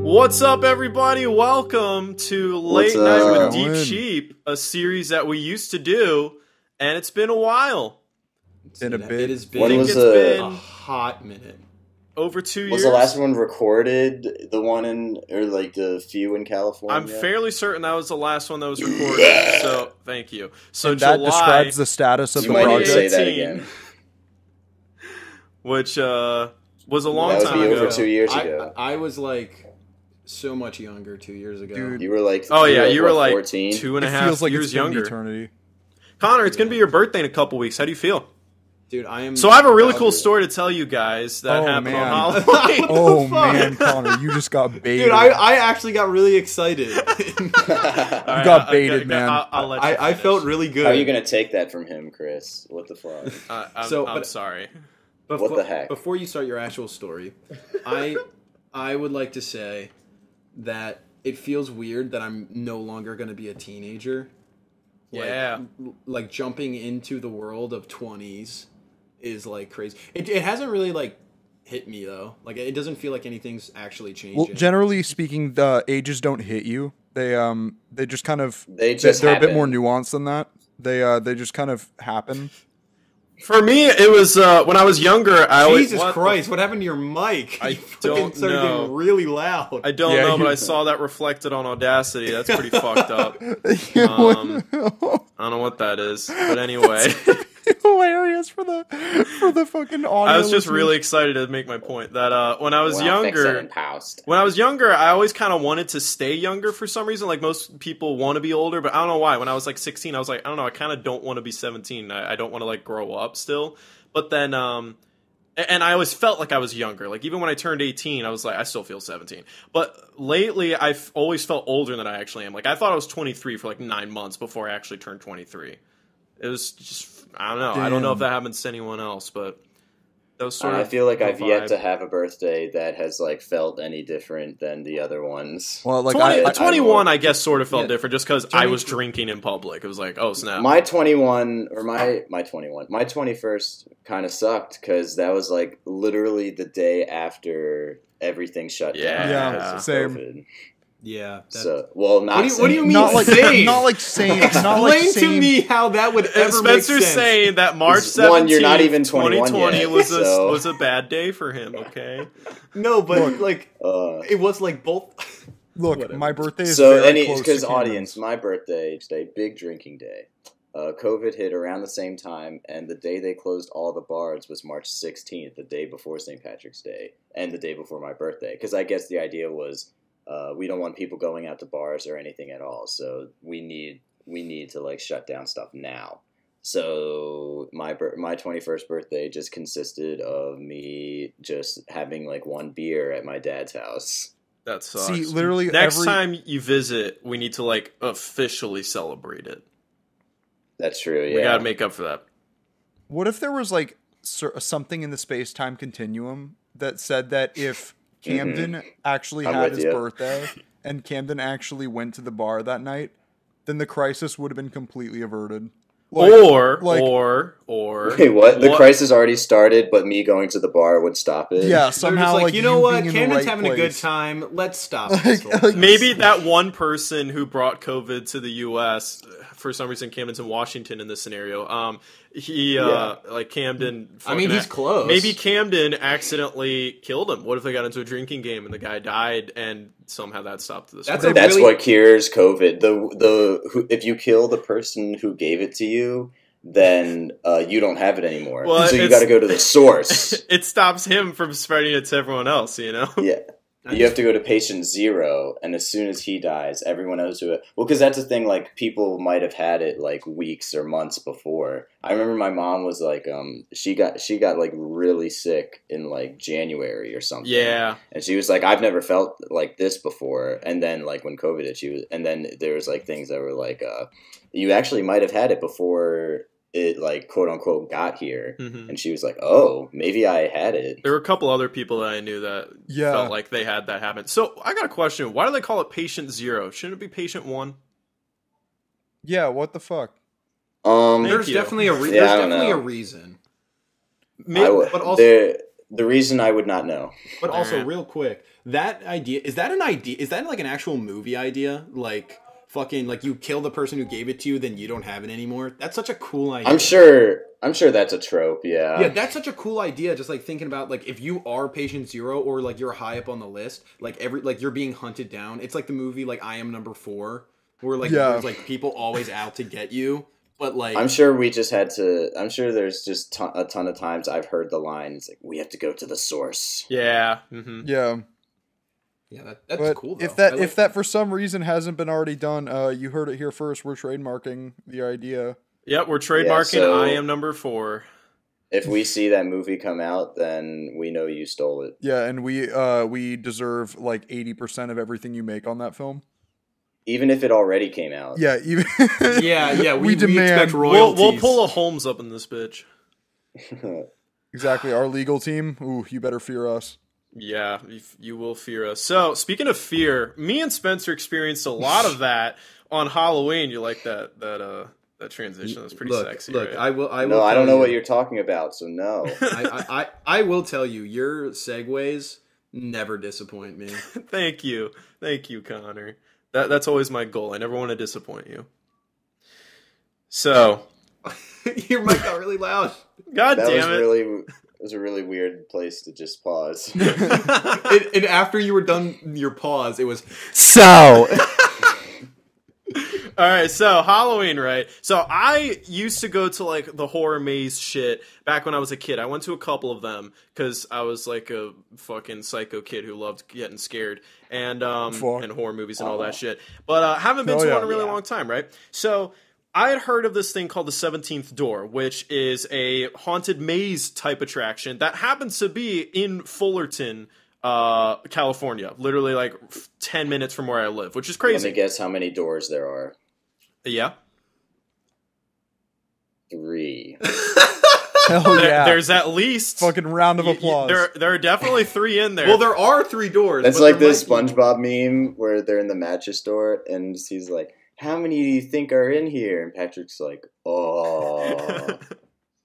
What's up, everybody? Welcome to Late Night with Deep Sheep, a series that we used to do, and it's been a while. It's been a bit. It's been a hot minute. Over 2 years. Was the last one recorded? The one in, or like the few in California? I'm fairly certain that was the last one that was recorded. So, thank you. So and that describes the status of the project. project. Say that again. Which was a long time ago. ago. Over 2 years ago. I was like so much younger 2 years ago. Dude, you were like, you were like 14? 2.5 like years younger. Eternity. Connor, it's gonna be your birthday in a couple weeks. How do you feel? Dude, I am. So I have a really cool story to tell you guys that happened on Halloween. Oh man, Connor, you just got baited. Dude, I actually got really excited. You got baited, man. I'll let you I felt really good. How are you gonna take that from him, Chris? What the fuck? I'm sorry. What the heck? Before you start your actual story, I would like to say that it feels weird that I'm no longer going to be a teenager. Like jumping into the world of 20s is like crazy. It hasn't really like hit me though. Like it doesn't feel like anything's actually changing. Well, generally speaking, the ages don't hit you. They just kind of they're a bit more nuanced than that. They just kind of happen. For me, it was when I was younger. Jesus Christ! What happened to your mic? I don't started know. getting really loud. I don't know, but I saw that reflected on Audacity. That's pretty fucked up. I don't know what that is, but anyway. Hilarious for the fucking audio. I was just really excited to make my point that when I was younger, I always kind of wanted to stay younger for some reason. Like most people want to be older, but I don't know why. When I was like 16, I was like, I don't know, I kind of don't want to be 17. I don't want to like grow up still. But then, and I always felt like I was younger. Like even when I turned 18, I was like, I still feel 17. But lately, I've always felt older than I actually am. Like I thought I was 23 for like 9 months before I actually turned 23. It was just, I don't know. Damn. I don't know if that happens to anyone else, but that was sort of. I feel like I've yet to have a birthday that has like felt any different than the other ones. Well, like 21, I guess, sort of felt different just because I was drinking in public. It was like, oh snap. My 21st kind of sucked because that was like literally the day after everything shut down. Yeah, same. COVID. Yeah. So, well, not. What do you mean? Not like same? Not like same. Explain not like to me how that would ever Spencer's make sense. saying that March 17th, one, you're not even 2020 yet, was a bad day for him. Okay. No, but it was like both. Look, Whatever. My birthday is so very close because to audience, my birthday today, big drinking day. COVID hit around the same time, and the day they closed all the bars was March 16th, the day before St. Patrick's Day, and the day before my birthday. Because I guess the idea was. We don't want people going out to bars or anything at all, so we need to like shut down stuff now. So my 21st birthday just consisted of me just having like one beer at my dad's house. That sucks. See, literally, next time you visit, we need to like officially celebrate it. That's true. Yeah, we gotta make up for that. What if there was like something in the space-time continuum that said that if Camden actually had his birthday, and Camden actually went to the bar that night, then the crisis would have been completely averted. Or wait, what? The crisis already started, but me going to the bar would stop it. Yeah, somehow like you know what? Camden's having a good time. Let's stop. Maybe that one person who brought COVID to the U.S. For some reason, Camden's in Washington in this scenario. Like Camden. I mean, he's close. Maybe Camden accidentally killed him. What if they got into a drinking game and the guy died, and somehow that stopped the spread? That's what cures COVID. If you kill the person who gave it to you, then you don't have it anymore. Well, so you got to go to the source. It stops him from spreading it to everyone else. You know. Yeah. You have to go to patient 0, and as soon as he dies, everyone else who... Well, because that's the thing, like, people might have had it, like, weeks or months before. I remember my mom was, like, she got like, really sick in, like, January or something. Yeah. And she was like, I've never felt like this before. And then, like, when COVID hit, and then there was, like, things that were, like, you actually might have had it before... it like quote unquote got here, and she was like, "Oh, maybe I had it." There were a couple other people that I knew that felt like they had that happen. So I got a question: why do they call it patient 0? Shouldn't it be patient 1? Yeah, what the fuck? There's definitely a reason. Maybe, but also The reason I would not know. But also, real quick, that idea, is that like an actual movie idea? Like, fucking, like, you kill the person who gave it to you, then you don't have it anymore? That's such a cool idea. I'm sure that's a trope, yeah. Yeah, that's such a cool idea, just, like, thinking about, like, if you are patient zero, or, like, you're high up on the list, like, you're being hunted down. It's like the movie, like, I Am Number 4, where, like, there's, like, people always out to get you. But, like, I'm sure we just had to. I'm sure there's just a ton of times I've heard the lines like, "We have to go to the source." Yeah. Mm-hmm. Yeah. Yeah, that's cool. Though. If that for some reason hasn't been already done, you heard it here first. We're trademarking the idea. Yep, we're trademarking I Am Number 4. If we see that movie come out, then we know you stole it. Yeah, and we deserve like 80% of everything you make on that film. Even if it already came out. Yeah, even yeah. We demand. Expect royalties. We'll pull a Holmes up in this bitch. Exactly, our legal team. Ooh, you better fear us. Yeah, you will fear us. So, speaking of fear, me and Spencer experienced a lot of that on Halloween. You like that transition? That's pretty sexy. Look, right? I will. No, I don't know what you're talking about, so no. I will tell you, your segues never disappoint me. Thank you, Connor. That's always my goal. I never want to disappoint you. So, your mic got really loud. God damn it! It was a really weird place to just pause. And after you were done your pause, it was so. All right, so Halloween, right? So I used to go to like the horror maze shit back when I was a kid. I went to a couple of them because I was like a fucking psycho kid who loved getting scared and horror movies and all that shit. But I haven't been to one in a really long time, right? So I had heard of this thing called the 17th Door, which is a haunted maze type attraction that happens to be in Fullerton, California, literally like 10 minutes from where I live, which is crazy. Let me guess how many doors there are. Yeah. 3. Hell yeah. There's at least fucking round of applause. There are definitely 3 in there. Well, there are 3 doors. That's like this SpongeBob meme where they're in the mattress store and he's like, "How many do you think are in here?" And Patrick's like,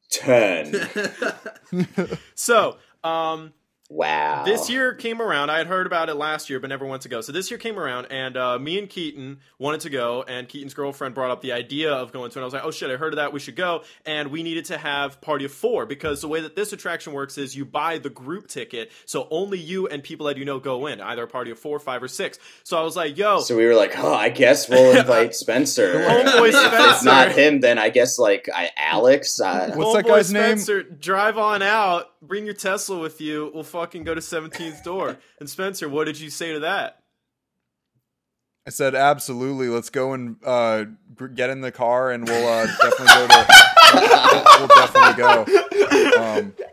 10. So, wow. This year came around. I had heard about it last year, but never went to go. So this year came around, and me and Keaton wanted to go, and Keaton's girlfriend brought up the idea of going to it. And I was like, oh shit, I heard of that. We should go. And we needed to have party of 4, because the way that this attraction works is you buy the group ticket, so only you and people that you know go in, either a party of 4, 5, or 6. So I was like, yo. So we were like, I guess we'll invite Spencer. Homeboy Spencer. If not him, then I guess like Alex. What's that guy's Spencer, name? Drive on out. Bring your Tesla with you. We'll fucking go to 17th Door. And Spencer, what did you say to that? I said, absolutely. Let's go and get in the car, and we'll definitely go to. We'll definitely go.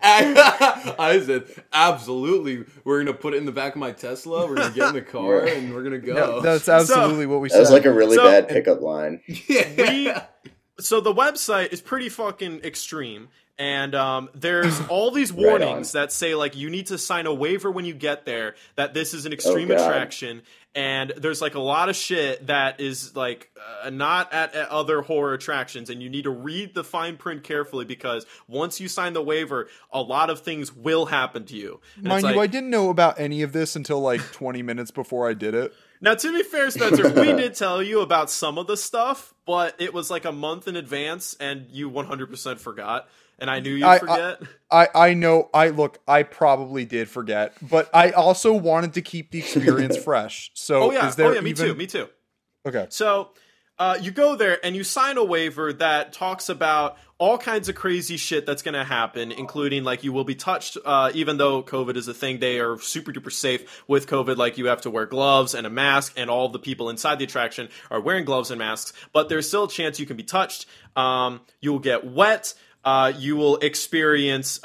I said, absolutely. We're gonna put it in the back of my Tesla. We're gonna get in the car, and we're gonna go. Yeah, that's absolutely what we said. That was like a really bad pickup line. So the website is pretty fucking extreme. And there's all these warnings that say, like, you need to sign a waiver when you get there, that this is an extreme attraction. And there's, like, a lot of shit that is, like, not at other horror attractions. And you need to read the fine print carefully, because once you sign the waiver, a lot of things will happen to you. And mind you, I didn't know about any of this until, like, 20 minutes before I did it. Now, to be fair, Spencer, we did tell you about some of the stuff, but it was, like, a month in advance, and you 100% forgot. And I knew you'd forget. I know. I probably did forget, but I also wanted to keep the experience fresh. So, me too. Okay. So, you go there and you sign a waiver that talks about all kinds of crazy shit that's going to happen, including, like, you will be touched, even though COVID is a thing. They are super duper safe with COVID. Like, you have to wear gloves and a mask, and all the people inside the attraction are wearing gloves and masks, but there's still a chance you can be touched. You will get wet. You will experience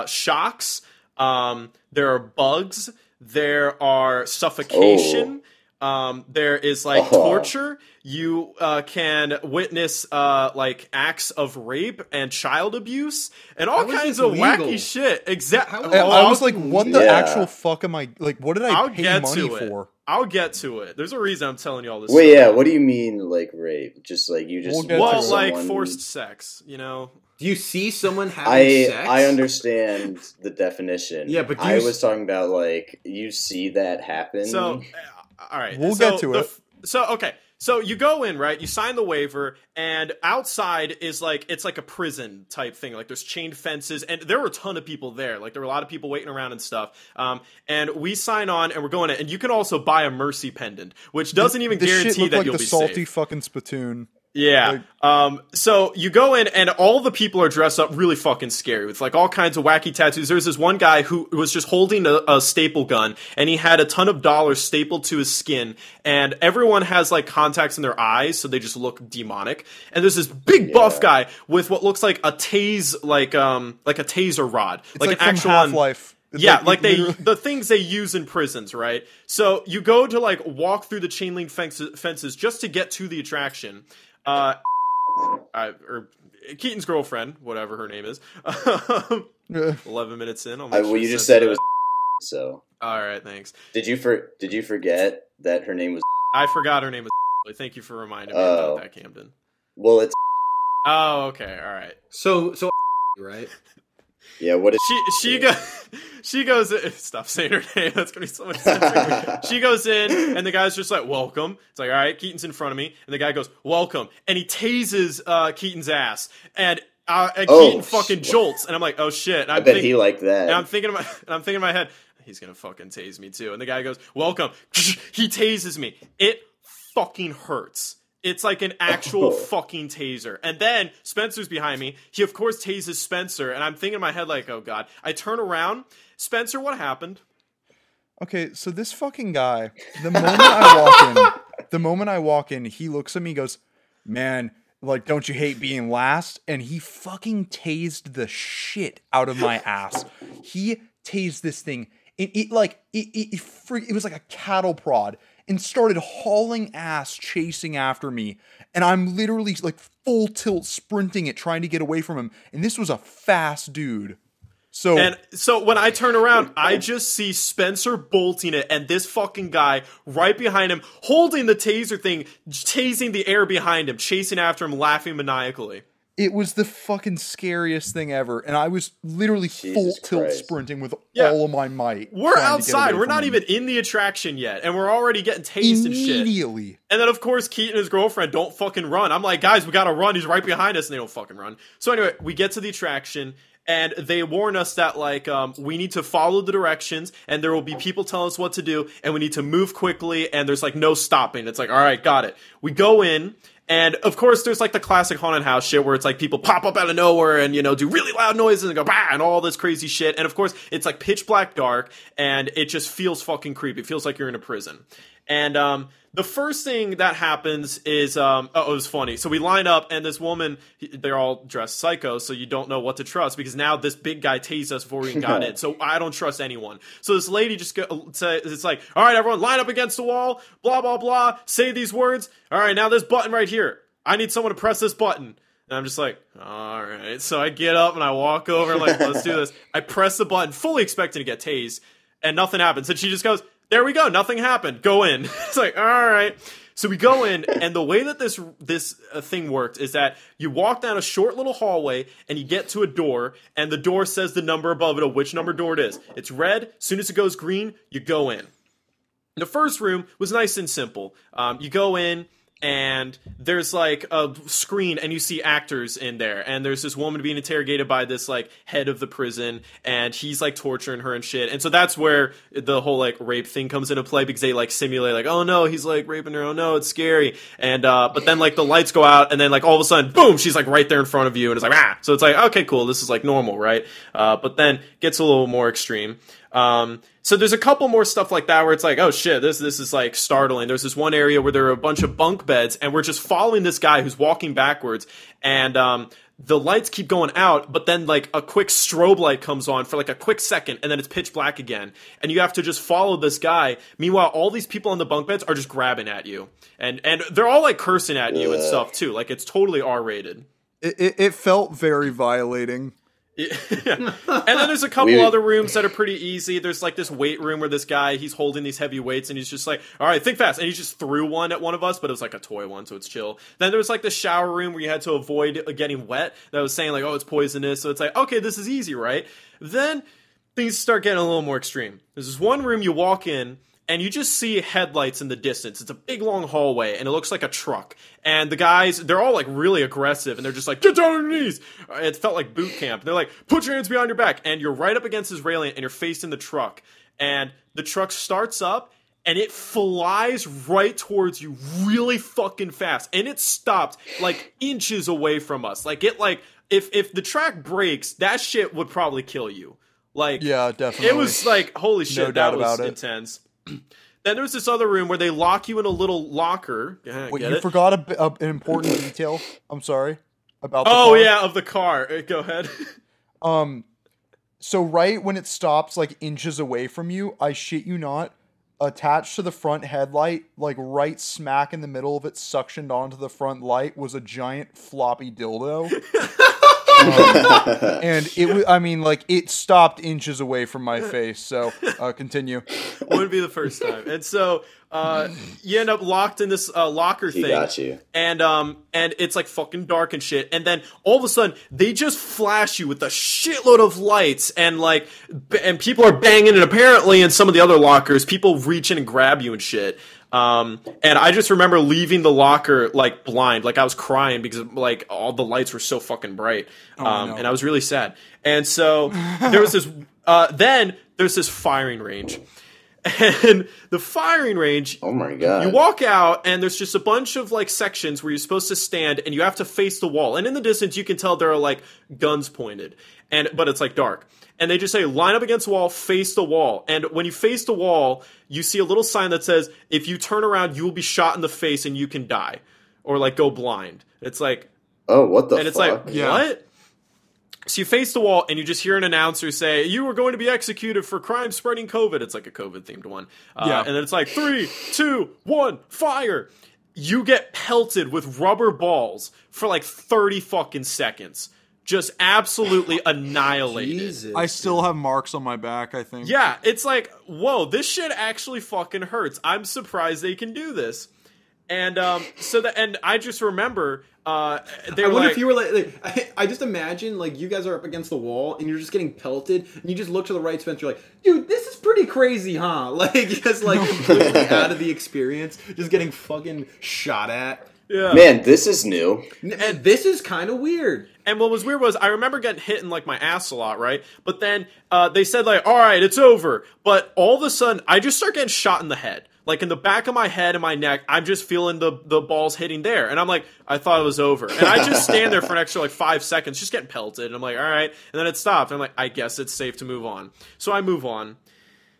shocks. There are bugs. There are suffocation. There is, like, torture. You can witness like acts of rape and child abuse and all kinds of wacky shit. Exactly. I was like, what the actual fuck am I, like, what did I pay money for? I'll get to it. There's a reason I'm telling you all this. Wait, yeah. What do you mean, like rape? Just like you just like forced sex. You know. Do you see someone having sex? I understand the definition. Yeah, but I was talking about like you see that happen. So, all right, we'll get to it. So you go in, right? You sign the waiver, and outside is like it's like a prison type thing. Like there's chained fences, and there were a ton of people there. Like there were a lot of people waiting around and stuff. And we sign on, and we're going in. And you can also buy a mercy pendant, which doesn't even guarantee that you'll be safe. Like the salty fucking Splatoon. Yeah. So you go in and all the people are dressed up really fucking scary with like all kinds of wacky tattoos. There's this one guy who was just holding a staple gun and he had a ton of dollars stapled to his skin, and everyone has like contacts in their eyes, so they just look demonic. And there's this big buff guy with what looks like a tase, like a taser rod, it's like an actual Half-Life. It's the things they use in prisons, right? So you go to like walk through the chain link fences just to get to the attraction. Or Keaton's girlfriend, whatever her name is. 11 minutes in. Well, you just said it was. So. All right, thanks. Did you forget that her name was? I forgot her name was. Thank you for reminding me about that, Camden. Well, it's. Oh, okay, all right. So right. Yeah, what is she goes stop saying her name, that's gonna be so much censoring. She goes in and the guy's just like, welcome. It's like, all right, Keaton's in front of me, and the guy goes, welcome, and he tases Keaton's ass, and Keaton fucking jolts, and I'm like, oh shit. And I bet he liked that. And I'm thinking in my head, he's gonna fucking tase me too. And the guy goes, welcome. He tases me. It fucking hurts. It's like an actual fucking taser. And then Spencer's behind me. He, of course, tases Spencer. And I'm thinking in my head, like, oh, God. I turn around. Spencer, what happened? Okay, so this fucking guy, the moment I walk in, he looks at me and goes, man, like, don't you hate being last? And he fucking tased the shit out of my ass. He tased this thing. It was like a cattle prod. And started hauling ass, chasing after me. And I'm literally like full tilt sprinting it, trying to get away from him. And this was a fast dude. So when I turn around, I just see Spencer bolting it, and this fucking guy right behind him, holding the taser thing, tasing the air behind him, chasing after him, laughing maniacally. It was the fucking scariest thing ever, and I was literally full tilt sprinting with all of my might. We're outside. We're not even in the attraction yet, and we're already getting tased and shit. Immediately. And then, of course, Keaton and his girlfriend don't fucking run. I'm like, guys, we gotta run. He's right behind us, and they don't fucking run. So anyway, we get to the attraction, and they warn us that, like, we need to follow the directions, and there will be people telling us what to do, and we need to move quickly, and there's, like, no stopping. It's like, all right, got it. We go in. And, of course, there's, like, the classic haunted house shit where it's, like, people pop up out of nowhere and, you know, do really loud noises and go, bah, and all this crazy shit. And, of course, it's, like, pitch black dark, and it just feels fucking creepy. It feels like you're in a prison. And, the first thing that happens is, it was funny. So we line up, and this woman, they're all dressed psycho, so you don't know what to trust, because now this big guy tased us before we even got in. So I don't trust anyone. So this lady just says, it's like, all right, everyone, line up against the wall, blah, blah, blah, say these words. All right, now this button right here. I need someone to press this button. And I'm just like, all right. So I get up, and I walk over, like, let's do this. I press the button, fully expecting to get tased, and nothing happens. And she just goes, there we go, nothing happened. Go in. It's like, all right. So we go in, and the way that this thing worked is that you walk down a short little hallway, and you get to a door, and the door says the number above it of which number door it is. It's red. As soon as it goes green, you go in. The first room was nice and simple. You go in, and there's like a screen, and you see actors in there, and there's this woman being interrogated by this like head of the prison, and he's like torturing her and shit. And so that's where the whole like rape thing comes into play, because they like simulate like, oh no, he's like raping her, oh no, it's scary. And but then like the lights go out, and then like all of a sudden, boom, she's like right there in front of you, and it's like, ah. So it's like, okay, cool, this is like normal, right? But then it gets a little more extreme. So there's a couple more stuff like that where it's like, oh shit, this is like startling. There's this one area where there are a bunch of bunk beds, and we're just following this guy who's walking backwards, and the lights keep going out, but then like a quick strobe light comes on for like a quick second, and then it's pitch black again, and you have to just follow this guy. Meanwhile, all these people on the bunk beds are just grabbing at you, and they're all like cursing at you and stuff too. Like it's totally R-rated. It felt very violating. Yeah. And then there's a couple other rooms that are pretty easy. There's like this weight room where this guy, he's holding these heavy weights and he's just like, all right, think fast. And he just threw one at one of us, but it was like a toy one, so it's chill. Then there was like the shower room where you had to avoid getting wet. That was saying like, oh, it's poisonous. So it's like, okay, this is easy, right? Then things start getting a little more extreme. There's this one room you walk in, and you just see headlights in the distance. It's a big, long hallway, and it looks like a truck. And the guys, they're all, like, really aggressive, and they're just like, get down on your knees! It felt like boot camp. They're like, put your hands behind your back. And you're right up against this railing, and you're facing the truck. And the truck starts up, and it flies right towards you really fucking fast. And it stopped, like, inches away from us. Like, if the track breaks, that shit would probably kill you. Like, yeah, definitely. It was like, holy shit, no doubt that was about it. intense. Then there was this other room where they lock you in a little locker. Wait, you forgot an important detail. I'm sorry about. The car. Yeah, of the car. Go ahead. So right when it stops, like inches away from you, I shit you not, attached to the front headlight, like right smack in the middle of it, suctioned onto the front light, was a giant floppy dildo. And it was, I mean, like, it stopped inches away from my face, so continue. Wouldn't be the first time. And so you end up locked in this locker thing. Got you. And it's like fucking dark and shit. And then all of a sudden they just flash you with a shitload of lights, and like and people are banging, and apparently in some of the other lockers people reach in and grab you and shit. And I just remember leaving the locker like blind, like I was crying because like all the lights were so fucking bright. No. And I was really sad. And so there was this then there's this firing range. And the firing range, oh my god, you walk out and there's just a bunch of like sections where you're supposed to stand and you have to face the wall. And in the distance you can tell there are like guns pointed, but it's like dark. And they just say, line up against the wall, face the wall. And when you face the wall, you see a little sign that says, if you turn around, you will be shot in the face and you can die. Or, like, go blind. It's like... Oh, what the fuck? And it's like, what? So you face the wall, and you just hear an announcer say, you are going to be executed for crime spreading COVID. It's like a COVID-themed one. And then it's like, 3, 2, 1, fire! You get pelted with rubber balls for, like, 30 fucking seconds. Just absolutely annihilated. Jesus. I still have marks on my back, I think. Yeah, it's like, whoa, this shit actually fucking hurts. I'm surprised they can do this. And and I just remember I wonder if you were like I just imagine like you guys are up against the wall and you're just getting pelted and you just look to the right, Spencer, you're like, dude, this is pretty crazy, huh? Like just like completely out of the experience, just getting fucking shot at. Yeah. Man, this is new. And this is kind of weird. And what was weird was I remember getting hit in like my ass a lot, right? But then they said like, all right, it's over. But all of a sudden, I just start getting shot in the head. Like in the back of my head and my neck, I'm just feeling the balls hitting there. And I'm like, I thought it was over. And I just stand there for an extra like 5 seconds, just getting pelted. And I'm like, all right. And then it stopped. And I'm like, I guess it's safe to move on. So I move on.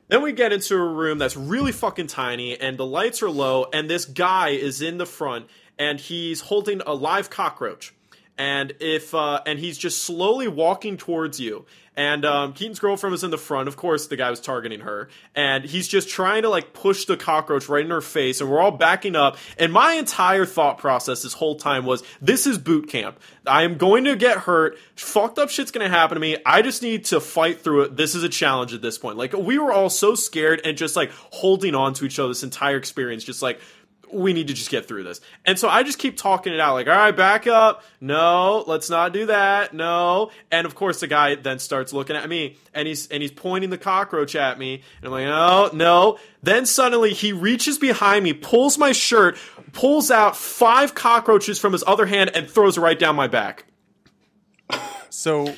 Then we get into a room that's really fucking tiny, and the lights are low, and this guy is in the front, and he's holding a live cockroach. And and he's just slowly walking towards you. And Keaton's girlfriend was in the front. Of course, the guy was targeting her. And he's just trying to like push the cockroach right in her face. And we're all backing up. And my entire thought process this whole time was, this is boot camp. I am going to get hurt. Fucked up shit's going to happen to me. I just need to fight through it. This is a challenge at this point. Like, we were all so scared and just like holding on to each other this entire experience. Just like, we need to just get through this. And so I just keep talking it out like, all right, back up. No, let's not do that. No. And of course the guy then starts looking at me and he's pointing the cockroach at me. And I'm like, no. Then suddenly he reaches behind me, pulls my shirt, pulls out 5 cockroaches from his other hand and throws it right down my back. So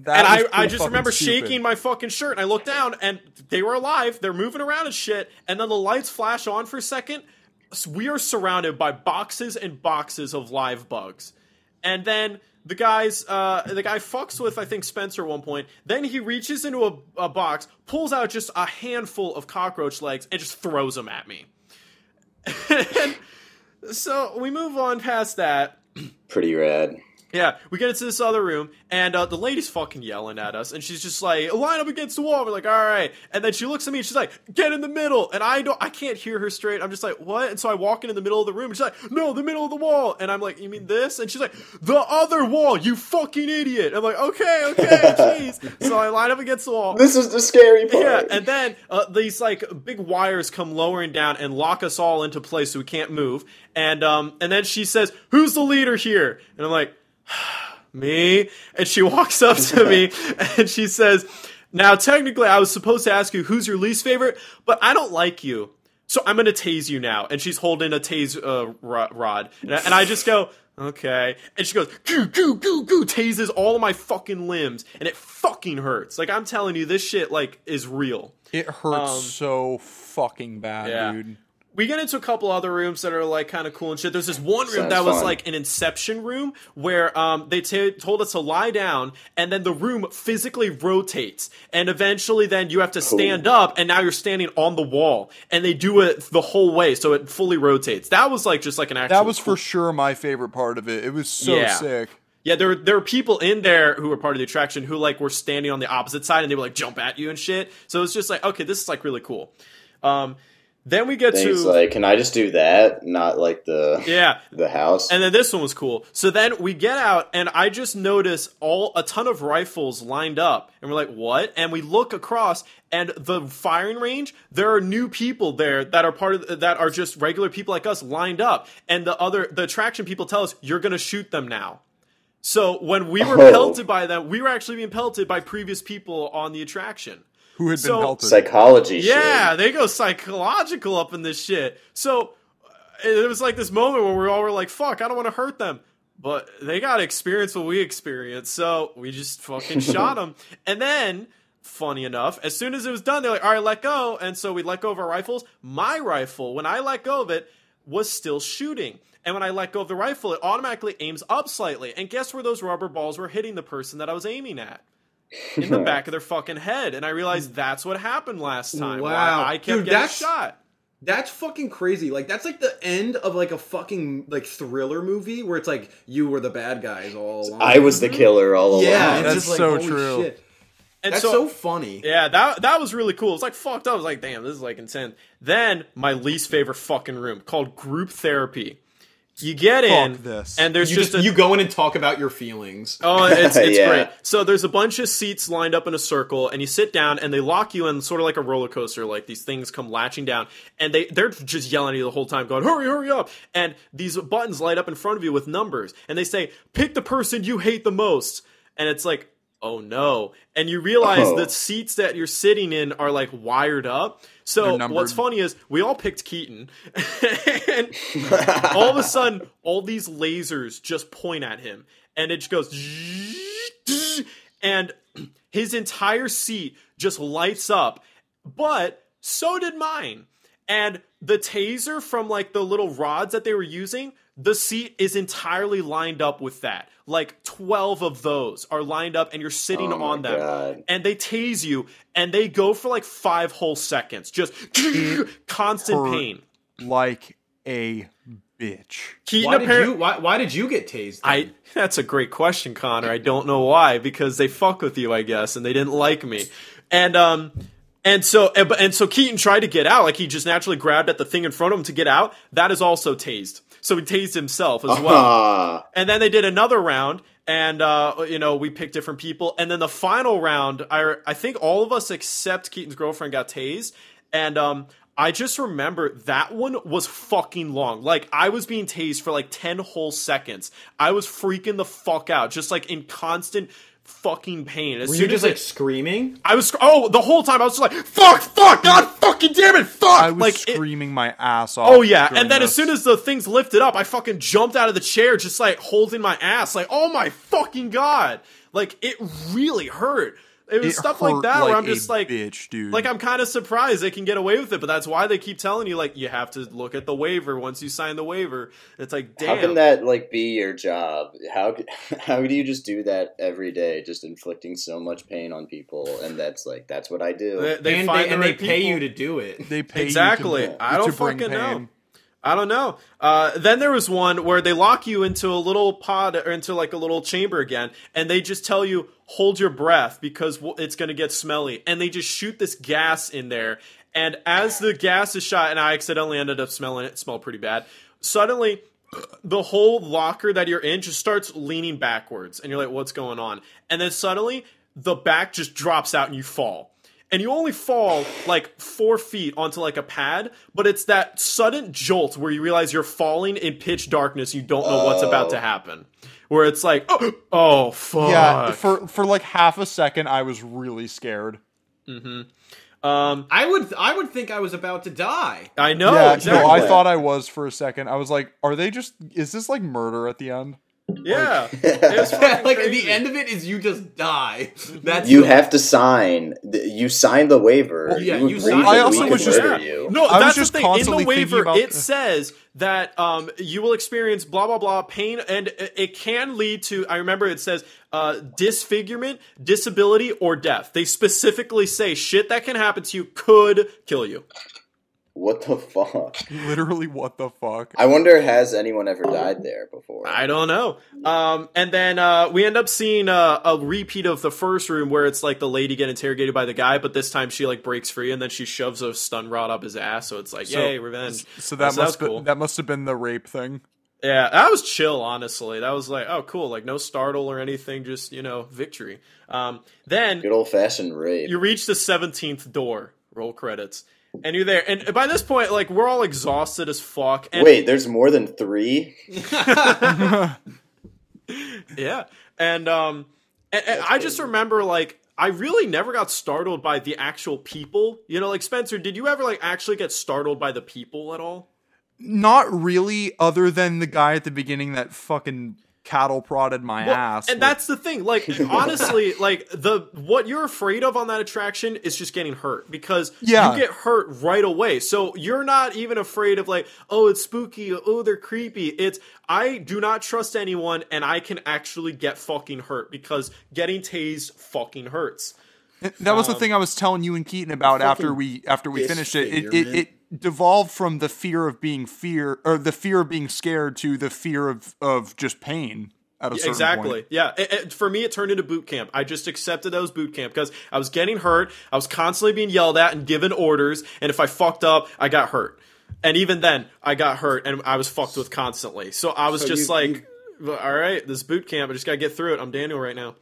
I just remember shaking my fucking shirt and I looked down and they were alive. They're moving around and shit. And then the lights flash on for a second. We are surrounded by boxes and boxes of live bugs. And then the guy fucks with, I think, Spencer at one point. Then he reaches into a box, pulls out just a handful of cockroach legs, and just throws them at me. And so we move on past that. Pretty rad. Yeah, we get into this other room, and the lady's fucking yelling at us, and she's just like, line up against the wall. We're like, all right. And then she looks at me, and she's like, get in the middle. And I can't hear her straight. I'm just like, what? And so I walk into the middle of the room, and she's like, no, the middle of the wall. And I'm like, you mean this? And she's like, the other wall, you fucking idiot. I'm like, okay, jeez. So I line up against the wall. This is the scary part. Yeah, and then these like big wires come lowering down and lock us all into place so we can't move. And then she says, who's the leader here? And I'm like, me. And she walks up to me and she says, now technically I was supposed to ask you who's your least favorite, but I don't like you, so I'm gonna tase you now. And she's holding a tase rod, and I just go, okay. And she goes, goo goo goo goo, tases all of my fucking limbs, and it fucking hurts. Like, I'm telling you, this shit like is real. It hurts so fucking bad, dude. We get into a couple other rooms that are like kind of cool and shit. There's this one room that was like an Inception room where they told us to lie down, and then the room physically rotates, and eventually then you have to stand up, and now you're standing on the wall, and they do it the whole way, so it fully rotates. That was like just like an actual. That was for sure my favorite part of it. It was so sick. Yeah, there were people in there who were part of the attraction who like were standing on the opposite side, and they would like jump at you and shit. So it's just like, okay, this is like really cool. Then we get to like, can I just do that? Not like the house. And then this one was cool. So then we get out, and I just notice a ton of rifles lined up, and we're like, what? And we look across, and the firing range, there are new people there that are that are just regular people like us lined up, and the attraction people tell us, you're gonna shoot them now. So when we were pelted by them, we were actually being pelted by previous people on the attraction. Who had been pelted. Psychology shit. Yeah, they go psychological up in this shit. So it was like this moment where we all were like, fuck, I don't want to hurt them. But they got to experience what we experienced. So we just fucking shot them. And then, funny enough, as soon as it was done, they're like, all right, let go. And so we let go of our rifles. My rifle, when I let go of it, was still shooting. And when I let go of the rifle, it automatically aims up slightly. And guess where those rubber balls were hitting the person that I was aiming at? In the back of their fucking head. And I realized that's what happened last time. Wow. I kept getting shot. That's fucking crazy. Like, that's like the end of like a fucking like thriller movie where it's like you were the bad guys all along. I was the killer all along. Yeah, that's just like, so true. Shit. And that's so funny. Yeah, that was really cool. It's like fucked up. I was like, damn, this is like intense. Then my least favorite fucking room called group therapy. You get in, and there's you go in and talk about your feelings. Oh, it's great. So there's a bunch of seats lined up in a circle, and you sit down, and they lock you in sort of like a roller coaster. Like, these things come latching down, and they're just yelling at you the whole time, going, hurry up. And these buttons light up in front of you with numbers, and they say, pick the person you hate the most. And it's like, oh no. And you realize the seats that you're sitting in are like wired up. So what's funny is we all picked Keaton, and all of a sudden, all these lasers just point at him, and it just goes, and his entire seat just lights up, but so did mine. And the taser from like the little rods that they were using, the seat is entirely lined up with that. Like 12 of those are lined up, and you're sitting on them. God. And they tase you, and they go for like 5 whole seconds. Just constant pain. Like a bitch. Why did you get tased? That's a great question, Connor. I don't know why. Because they fuck with you, I guess, and they didn't like me. And so Keaton tried to get out. Like, he just naturally grabbed at the thing in front of him to get out. That is also tased. So he tased himself as well. And then they did another round, and we picked different people. And then the final round, I think all of us except Keaton's girlfriend got tased. And I just remember that one was fucking long. Like, I was being tased for like 10 whole seconds. I was freaking the fuck out, just like in constant fucking pain. Were you just like screaming? I was the whole time I was just like, fuck, God fucking damn it, fuck! I was like, screaming my ass off. Oh yeah, and then as soon as the things lifted up, I fucking jumped out of the chair, just like holding my ass, like, oh my fucking God. Like, it really hurt. It was stuff like that where I'm just like, bitch, dude. Like, I'm kind of surprised they can get away with it, but that's why they keep telling you, like, you have to look at the waiver once you sign the waiver. It's like, damn. How can that, like, be your job? How do you just do that every day, just inflicting so much pain on people? And that's what I do. They pay you to do it. They pay exactly. You to, I don't to bring fucking pain. know. I don't know. Then there was one where they lock you into a little pod or into like a little chamber again, and they just tell you, hold your breath because it's going to get smelly. And they just shoot this gas in there. And as the gas is shot, and I accidentally ended up smelling it, smelled pretty bad. Suddenly, the whole locker that you're in just starts leaning backwards. And you're like, what's going on? And then suddenly, the back just drops out and you fall. And you only fall like 4 feet onto like a pad, but it's that sudden jolt where you realize you're falling in pitch darkness. You don't know what's about to happen. Where it's like, oh fuck. Yeah, for like half a second, I was really scared. Mm-hmm. I would think I was about to die. I know. Yeah, exactly. no, I thought I was for a second. I was like, is this like murder at the end? Yeah. Like at the end of it is you just die. That's you have to sign. You sign the waiver. Yeah, you sign. I also was just you. No, I that's was just the thing. In the waiver, about it says that you will experience blah blah blah pain, and it can lead to. I remember it says disfigurement, disability, or death. They specifically say shit that can happen to you could kill you. What the fuck? Literally, what the fuck? I wonder, has anyone ever died there before? I don't know. And then we end up seeing a repeat of the first room where it's like the lady getting interrogated by the guy, but this time she like breaks free and then she shoves a stun rod up his ass. So it's like, yay, revenge. So that must have been the rape thing. Yeah, that was chill, honestly. That was like, oh, cool. Like, no startle or anything, just, victory. Then... Good old-fashioned rape. You reach the 17th door. Roll credits. And you're there. And by this point, like, we're all exhausted as fuck. And wait, there's more than 3? Yeah. And I just remember, like, I really never got startled by the actual people. Like, Spencer, did you ever, like, actually get startled by the people at all? Not really, other than the guy at the beginning that fucking cattle prodded my ass. And that's the thing. Like, honestly, like, what you're afraid of on that attraction is just getting hurt. Because you get hurt right away. So you're not even afraid of, like, oh, it's spooky. Oh, they're creepy. It's, I do not trust anyone, and I can actually get fucking hurt. Because getting tased fucking hurts. That was the thing I was telling you and Keaton about after we finished it. It devolved from the fear of being the fear of being scared to the fear of just pain at a certain point. Yeah. For me, it turned into boot camp. I just accepted that was boot camp because I was getting hurt. I was constantly being yelled at and given orders. And if I fucked up, I got hurt. And even then, I got hurt and I was fucked with constantly. So I was all right, this is boot camp. I just got to get through it. I'm Daniel right now.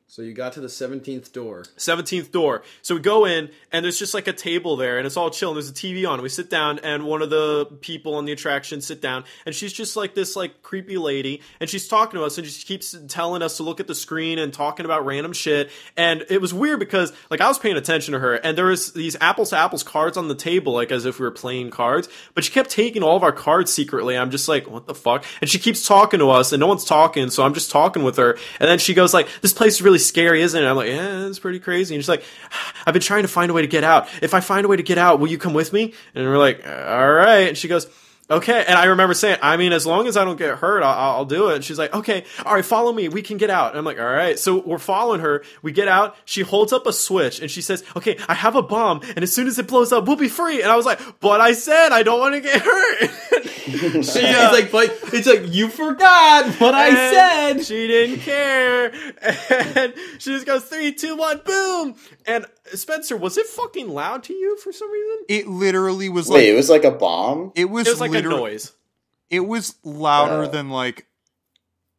So you got to the 17th door. 17th door. So we go in, and there's just like a table there, and it's all chill, and there's a TV on. We sit down, and one of the people on the attraction sit down, and she's just like this like creepy lady, and she's talking to us, and she keeps telling us to look at the screen and talking about random shit. And it was weird because like I was paying attention to her, and there was these apples to apples cards on the table, like as if we were playing cards, but she kept taking all of our cards secretly. I'm just like, what the fuck? And she keeps talking to us, and no one's talking, so I'm just talking with her. And then she goes like, this place is really scary, isn't it? I'm like, yeah, it's pretty crazy. And she's like, I've been trying to find a way to get out. If I find a way to get out, will you come with me? And we're like, all right. And she goes, okay. And I remember saying, I mean, as long as I don't get hurt, I'll do it. And she's like, okay, all right, follow me. We can get out. And I'm like, all right. So we're following her. We get out. She holds up a switch and she says, okay, I have a bomb. And as soon as it blows up, we'll be free. And I was like, but I said I don't want to get hurt. It's like, you forgot what I said. She didn't care. And she just goes, 3, 2, 1, boom. And Spencer, was it fucking loud to you for some reason? It literally was it was like a bomb? It was like a noise. It was louder than like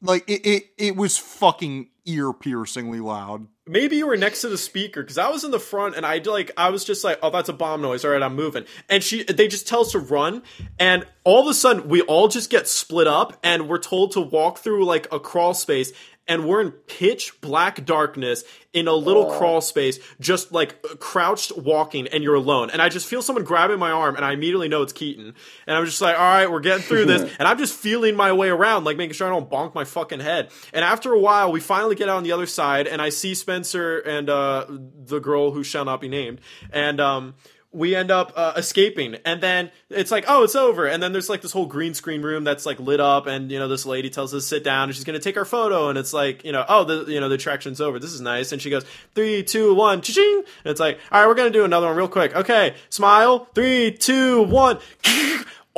it was fucking ear-piercingly loud. Maybe you were next to the speaker, because I was in the front, and I was just like, oh, that's a bomb noise. All right, I'm moving. And they just tell us to run, and all of a sudden, we all just get split up, and we're told to walk through, like, a crawl space, and we're in pitch black darkness in a little crawl space, just, like, crouched walking, and you're alone. And I just feel someone grabbing my arm, and I immediately know it's Keaton. And I'm just like, all right, we're getting through this. And I'm just feeling my way around, like, making sure I don't bonk my fucking head. And after a while, we finally get out on the other side, and I see Spencer and the girl who shall not be named. And we end up escaping, and then it's like, oh, it's over. And then there's like this whole green screen room that's like lit up, and this lady tells us to sit down and she's gonna take our photo, and it's like, oh, the attraction's over, this is nice. And she goes, 3, 2, 1, cha-ching. And it's like, all right, we're gonna do another one real quick. Okay, smile, 3, 2, 1.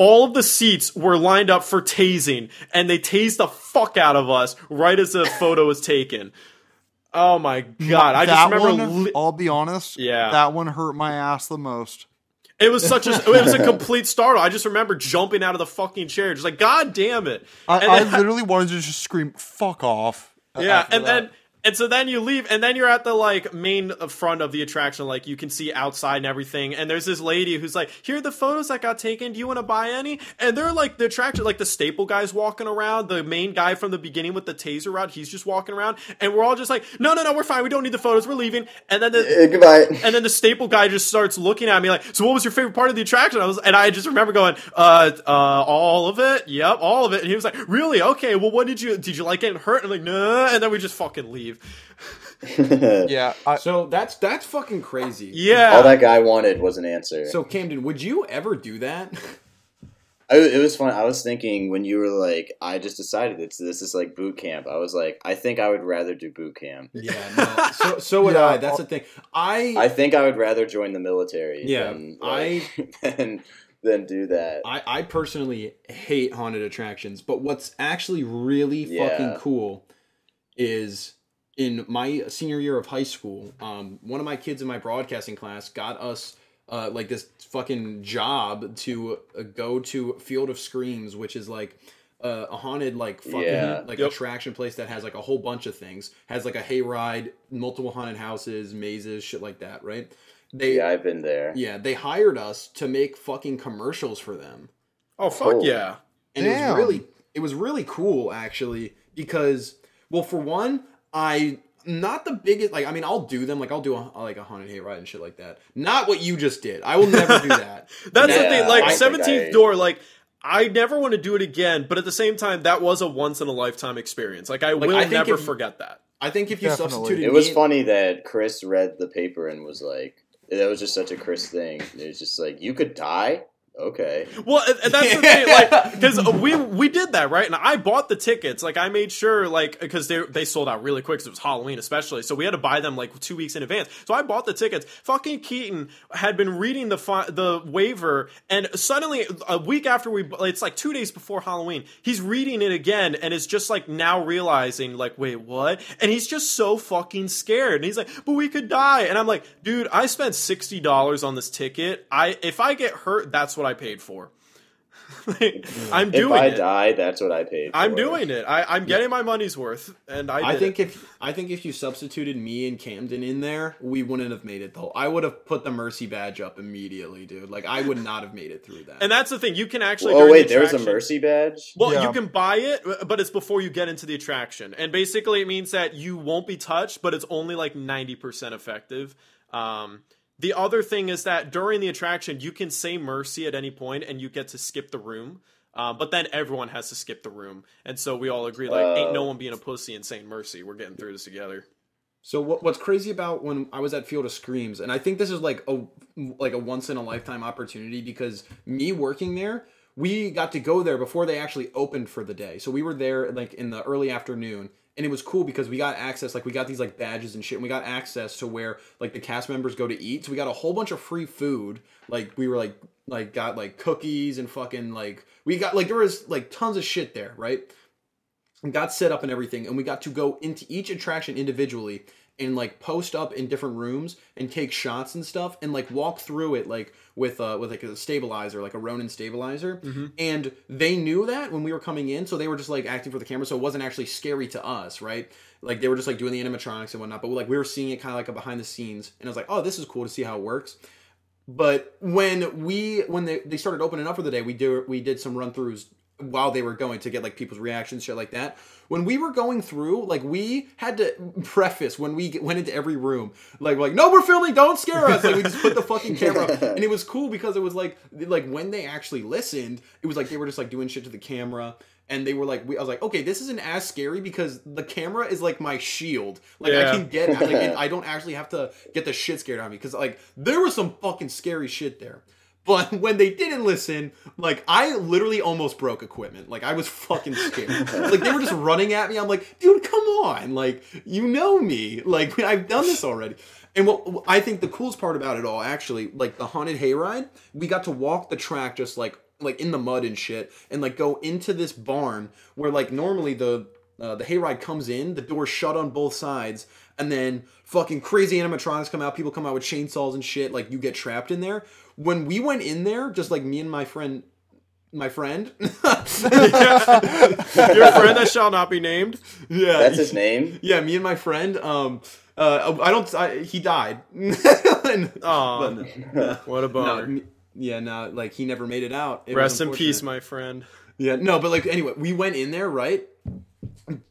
all of the seats were lined up for tasing, and they tased the fuck out of us right as the photo was taken. Oh my god! I just remember. I'll be honest. Yeah, that one hurt my ass the most. It was it was a complete startle. I just remember jumping out of the fucking chair, just like, God damn it! I literally wanted to just scream, "Fuck off!" Yeah, and so then you leave, and then you're at the like main front of the attraction, like you can see outside and everything. And there's this lady who's like, "Here are the photos that got taken. Do you want to buy any?" And they're like the attraction, like the staple guy's walking around, the main guy from the beginning with the taser rod, he's just walking around, and we're all just like, "No, we're fine. We don't need the photos. We're leaving." And then goodbye. And then the staple guy just starts looking at me like, "So what was your favorite part of the attraction?" I just remember going, all of it. Yep, all of it." And he was like, "Really? Okay. Well, what did you like getting hurt?" And I'm like, "No." And then we just fucking leave. Yeah. So that's fucking crazy. Yeah. All that guy wanted was an answer. So Camden, would you ever do that? It was fun. I was thinking when you were like, I just decided this is like boot camp. I was like, I think I would rather do boot camp. Yeah. No. So would I. That's the thing. I think I would rather join the military. Yeah. Than do that. I personally hate haunted attractions, but what's actually really fucking cool is, in my senior year of high school, one of my kids in my broadcasting class got us like this fucking job to go to Field of Screams, which is like a haunted like fucking attraction place that has like a whole bunch of things. Has like a hayride, multiple haunted houses, mazes, shit like that, right? I've been there. Yeah, they hired us to make fucking commercials for them. Oh fuck yeah! And it was really cool actually, because, well, for one, not the biggest, like, I mean, I'll do them, like, I'll do a haunted hayride and shit like that. Not what you just did. I will never do that. That's the thing, like, 17th Door, like, I never want to do it again, but at the same time, that was a once-in-a-lifetime experience. Like, I will never forget that. I think if you substituted It was funny that Chris read the paper and was like, that was just such a Chris thing. It was just like, you could die? Okay. Well, and that's the thing, like, because we did that, right? And I bought the tickets. Like, I made sure, like, because they sold out really quick because it was Halloween, especially. So we had to buy them like 2 weeks in advance. So I bought the tickets. Fucking Keaton had been reading the waiver, and suddenly a week after it's like 2 days before Halloween, he's reading it again, and is just like now realizing, like, wait, what? And he's just so fucking scared. And he's like, but we could die. And I'm like, dude, I spent $60 on this ticket. If I get hurt, that's what I paid for. Like, I'm doing it. If I die, that's what I paid for. I'm doing it. I'm getting my money's worth, and I think if you substituted me and Camden in there, we wouldn't have made it though. I would have put the mercy badge up immediately, dude. Like, I would not have made it through that. And that's the thing. You can actually. Oh wait, there's a mercy badge. Well, you can buy it, but it's before you get into the attraction, and basically it means that you won't be touched, but it's only like 90% effective. The other thing is that during the attraction, you can say mercy at any point, and you get to skip the room. But then everyone has to skip the room. And so we all agree, like, ain't no one being a pussy and saying mercy. We're getting through this together. So what's crazy about when I was at Field of Screams, and I think this is like a once-in-a-lifetime opportunity, because me working there, we got to go there before they actually opened for the day. So we were there, like, in the early afternoon. And it was cool because we got access, like, we got these, like, badges and shit, and we got access to where, like, the cast members go to eat. So we got a whole bunch of free food. Like, we were, like got, like, cookies and fucking, like, we got, like, there was, like, tons of shit there, right? And got set up and everything, and we got to go into each attraction individually and, like, post up in different rooms and take shots and stuff and, like, walk through it, like, with like a stabilizer, like a Ronin stabilizer. Mm-hmm. And they knew that when we were coming in, so they were just, like, acting for the camera, so it wasn't actually scary to us, right? Like, they were just, like, doing the animatronics and whatnot, but, like, we were seeing it kind of like a behind the scenes, and I was like, oh, this is cool to see how it works. But when they started opening up for the day, we did some run-throughs while they were going to get, like, people's reactions, shit like that. When we were going through, like, we had to preface when we went into every room, like, no, we're filming, don't scare us. Like, we just put the fucking camera up. And it was cool because it was like when they actually listened, it was like they were just, like, doing shit to the camera. And they were like, I was like, okay, this isn't as scary because the camera is like my shield. Like, I can get, like, I don't actually have to get the shit scared out of me. Because, like, there was some fucking scary shit there. But when they didn't listen, like, I literally almost broke equipment. Like, I was fucking scared. Like, they were just running at me. I'm like, dude, come on. Like, you know me. Like, I've done this already. And what I think the coolest part about it all, actually, like, the haunted hayride, we got to walk the track just, like, like in the mud and shit, and like go into this barn where like normally the hayride comes in, the door's shut on both sides, and then fucking crazy animatronics come out, people come out with chainsaws and shit, like you get trapped in there. When we went in there, just like me and my friend your friend that shall not be named. Yeah, that's his name. Yeah, me and my friend. He died. Oh, what a bummer. Like he never made it out. Rest in peace, my friend. Yeah, no, but like anyway, we went in there, right?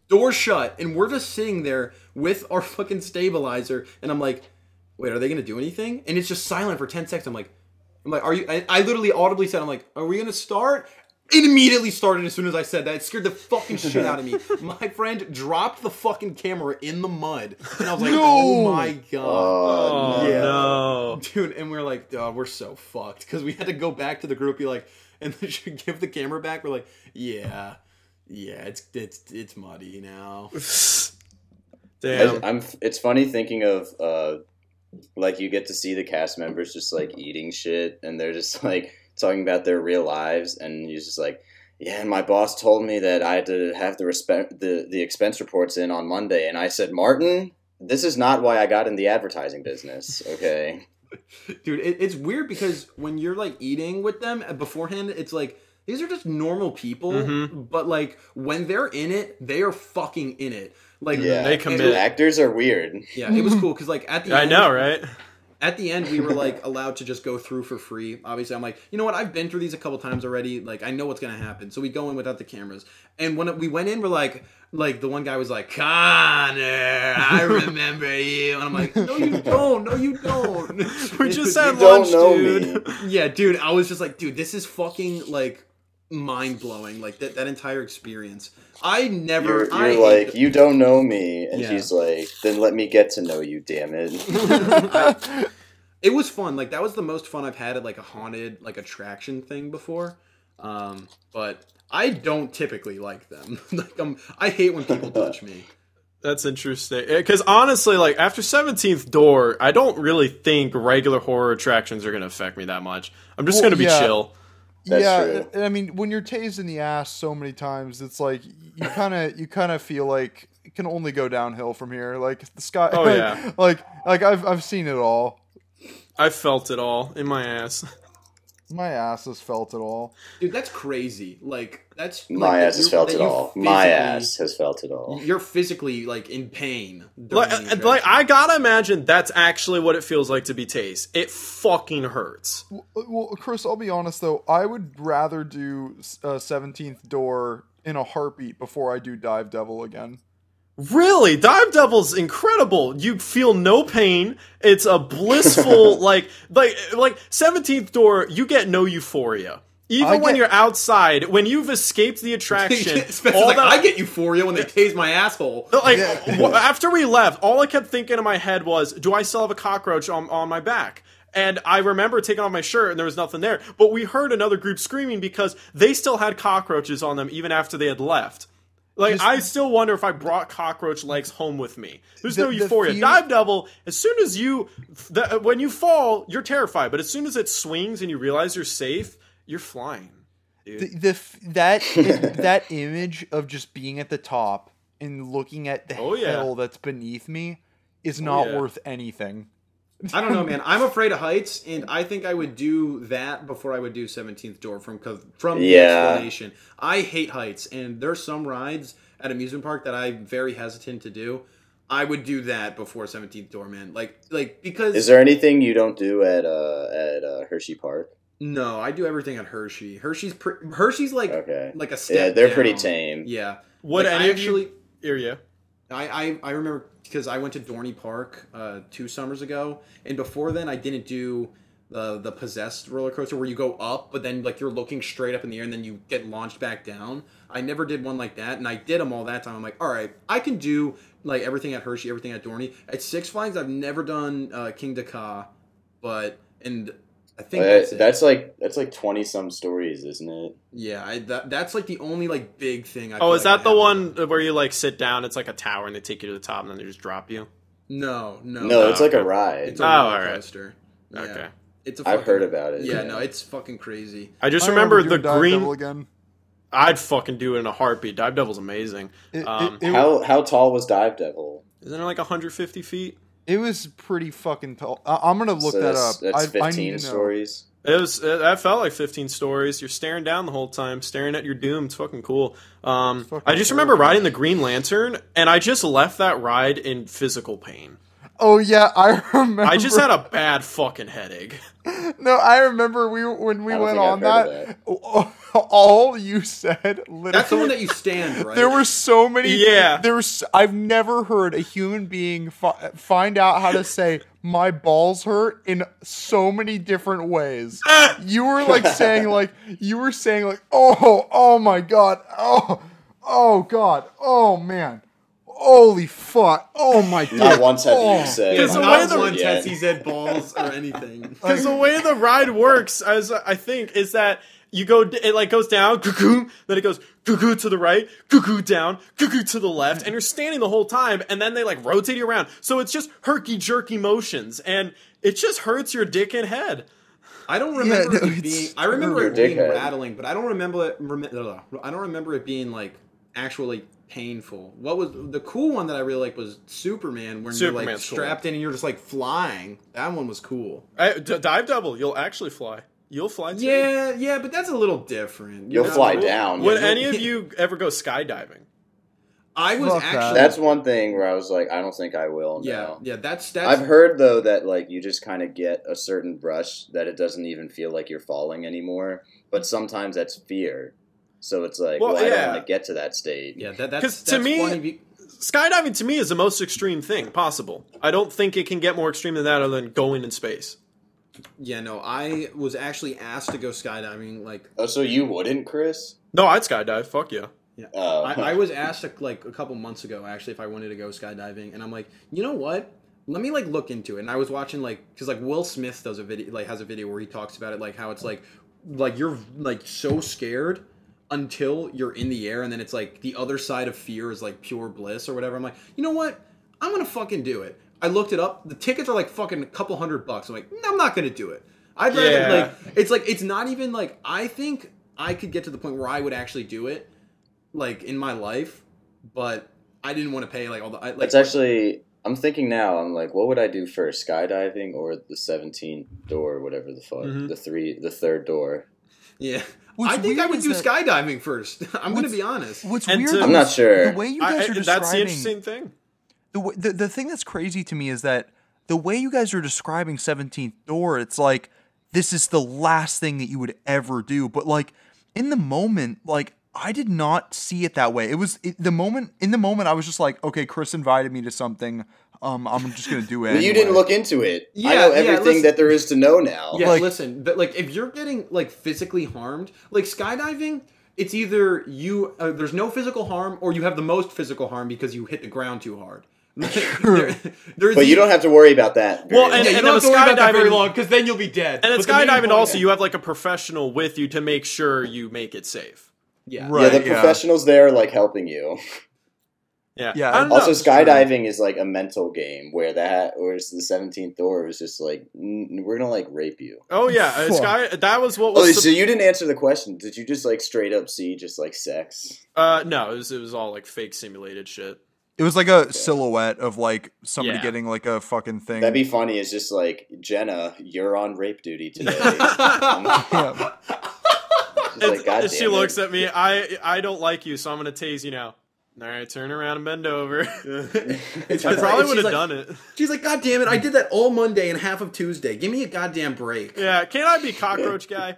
Door shut, and we're just sitting there with our fucking stabilizer, and I'm like, wait, are they gonna do anything? And it's just silent for 10 seconds. I'm like, are you? I literally audibly said, I'm like, are we gonna start? It immediately started as soon as I said that. It scared the fucking shit out of me. My friend dropped the fucking camera in the mud, and I was like, oh my god. No. Dude, and we're like, oh, we're so fucked. Because we had to go back to the group, be like, and they should give the camera back. We're like, yeah, it's muddy now. Damn. It's funny thinking of, like, you get to see the cast members just, like, eating shit, and they're just, like, talking about their real lives, and he's just like, yeah, and my boss told me that I had to have the expense reports in on Monday, and I said, Martin, this is not why I got in the advertising business, okay? Dude, it's weird because when you're, like, eating with them beforehand, it's like, these are just normal people, but, like, when they're in it, they are fucking in it. Like, yeah, they commit. Actors are weird. Yeah, it was cool, because, like, at the end... I know, right? At the end, we were, like, allowed to just go through for free. Obviously, I'm like, you know what? I've been through these a couple times already. Like, I know what's going to happen. So we go in without the cameras. And when we went in, we're like, the one guy was like, Connor, I remember you. And I'm like, no, you don't. No, you don't. We just had lunch, dude. Yeah, dude. I was just like, dude, this is fucking, like, mind-blowing. Like, that entire experience. You're like, you don't know me. And she's like, then let me get to know you, damn it. It was fun. Like, that was the most fun I've had at, like, a haunted, like, attraction thing before. But I don't typically like them. Like, I hate when people touch me. That's interesting. Because honestly, like, after 17th Door, I don't really think regular horror attractions are going to affect me that much. I'm just going to be chill. That's true. I mean, when you're tased in the ass so many times, it's like you kind of feel like it can only go downhill from here. Like the sky. Oh yeah. Like I've seen it all. I felt it all in my ass. My ass has felt it all. Dude, that's crazy. Like, that's... My ass has felt it all. My ass has felt it all. You're physically, like, in pain. Like, I gotta imagine that's actually what it feels like to be tased. It fucking hurts. Well, Chris, I'll be honest, though. I would rather do 17th Door in a heartbeat before I do Dive Devil again. Really? Dive Devil's incredible. You feel no pain. It's a blissful, like 17th Door, you get no euphoria. Even when you're outside, when you've escaped the attraction. I get euphoria when they tase my asshole. Like, after we left, all I kept thinking in my head was, do I still have a cockroach on my back? And I remember taking off my shirt and there was nothing there. But we heard another group screaming because they still had cockroaches on them even after they had left. Like, I still wonder if I brought cockroach legs home with me. There's no euphoria. Dive Devil, as soon as when you fall, you're terrified. But as soon as it swings and you realize you're safe, you're flying. Dude. That image of just being at the top and looking at the hell that's beneath me is not worth anything. I don't know, man. I'm afraid of heights, and I think I would do that before I would do 17th Door from the explanation. I hate heights, and there's some rides at amusement park that I'm very hesitant to do. I would do that before 17th Door, man. Like because... Is there anything you don't do at Hershey Park? No, I do everything at Hershey. Hershey's like a step Yeah, they're down. pretty tame. Yeah. What any actually... I remember because I went to Dorney Park 2 summers ago, and before then I didn't do the Possessed roller coaster where you go up, but then like you're looking straight up in the air and then you get launched back down. I never did one like that, and I did them all that time. I'm like, all right, I can do like everything at Hershey, everything at Dorney. At Six Flags, I've never done King Dakar, and I think that's like 20 some stories, isn't it? Yeah, that's like the only like big thing. Is that the one where you like sit down? It's like a tower and they take you to the top and then they just drop you. No, it's like a ride. It's a roller coaster. Yeah. Okay. I've heard about it. Yeah, no, it's fucking crazy. I just remember the green. Again. I'd fucking do it in a heartbeat. Dive Devil's amazing. How tall was Dive Devil? Isn't it like 150 feet? It was pretty fucking tall. I'm gonna look that up. That's 15 stories. That felt like 15 stories. You're staring down the whole time, staring at your doom. It's fucking cool. I just remember riding the Green Lantern, and I just left that ride in physical pain. Oh yeah, I remember. I just had a bad fucking headache. No, I remember when we went on that. All you said, literally. That's the one that you stand, right? There were so many. Yeah. I've never heard a human being find out how to say "my balls hurt" in so many different ways. You were saying oh my god, oh god, oh man. Holy fuck! Oh my god! Not once have you said. Not once has he said balls or anything. Because the way the ride works, as I think, is that you go, it goes down, cuckoo, then it goes cuckoo to the right, cuckoo down, cuckoo to the left, and you're standing the whole time, and then they rotate you around. So it's just herky jerky motions, and it just hurts your dick and head. I don't remember it being. I remember it being rattling, but I don't remember it. I don't remember it being actually painful. What was the cool one that I really liked was Superman, where you're strapped in and you're just flying. That one was cool. Dive Double, you'll actually fly. You'll fly too. Yeah, but that's a little different. You'll fly down. Would any of you ever go skydiving? I was actually. That's one thing where I was like, I don't think I will. Yeah, that's. I've heard though that you just kind of get a certain rush that it doesn't even feel like you're falling anymore. But sometimes that's fear. So it's I don't want to get to that state. Yeah, that's to me, skydiving to me is the most extreme thing possible. I don't think it can get more extreme than that other than going in space. Yeah, no, I was actually asked to go skydiving. Oh, so you wouldn't, Chris? No, I'd skydive. Fuck yeah. Yeah. I was asked a couple months ago actually if I wanted to go skydiving, and I'm like, you know what? Let me look into it. And I was watching because Will Smith does a video has a video where he talks about it how it's you're so scared until you're in the air, and then it's the other side of fear is pure bliss or whatever. I'm like, you know what? I'm gonna fucking do it. I looked it up. The tickets are fucking a couple $100. I'm like, I'm not gonna do it. I'd rather it's not even I think I could get to the point where I would actually do it in my life, but I didn't want to pay all the. It's actually. I'm thinking now. I'm like, what would I do first, skydiving or the 17th door, or whatever the fuck, the third door? Yeah. I think I would do skydiving first. I'm going to be honest. What's weird? I'm not sure. The way you guys are describing, that's the interesting thing. The thing that's crazy to me is that the way you guys are describing 17th door, it's this is the last thing that you would ever do. But in the moment, I did not see it that way. It was in the moment I was just okay, Chris invited me to something. I'm just gonna do it. But you didn't look into it. Yeah, I know everything that there is to know now. Yeah, listen, but if you're getting physically harmed, skydiving, it's either you there's no physical harm or you have the most physical harm because you hit the ground too hard. But you don't have to worry about that. Well, and you don't have to worry about that very long because then you'll be dead. And at skydiving also, you have a professional with you to make sure you make it safe. Yeah, right. Yeah, the professionals there are helping you. Yeah. Also, skydiving is a mental game whereas the 17th door was just we're gonna rape you. Oh yeah, that was what was. So you didn't answer the question. Did you just straight up see just sex? No, it was all fake simulated shit. It was a silhouette of somebody getting a fucking thing. That'd be funny. It's just Jenna, you're on rape duty today. She looks at me. I don't like you, so I'm gonna tase you now. All right, turn around and bend over. I probably would have done it. She's like, God damn it, I did that all Monday and half of Tuesday. Give me a goddamn break. Yeah, can't I be cockroach guy?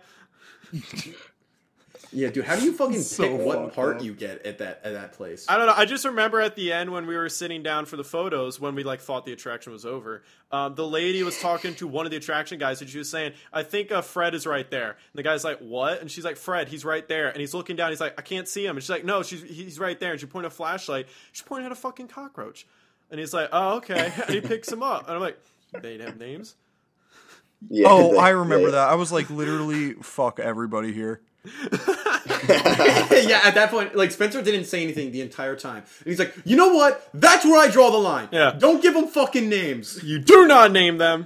Yeah, dude, how do you fucking pick what part you get at that place? I don't know. I just remember at the end when we were sitting down for the photos, when we thought the attraction was over, the lady was talking to one of the attraction guys, and she was saying, I think Fred is right there. And the guy's like, what? And she's like, Fred, he's right there. And he's looking down, he's like, I can't see him. And she's like, no, he's right there. And she pointed a flashlight. She pointed at a fucking cockroach. And he's like, oh, okay. And he picks him up. And I'm like, they have names? Yeah, I remember that. I was literally, fuck everybody here. Yeah, at that point, Spencer didn't say anything the entire time. And he's like, you know what? That's where I draw the line. Yeah. Don't give them fucking names. You do not name them.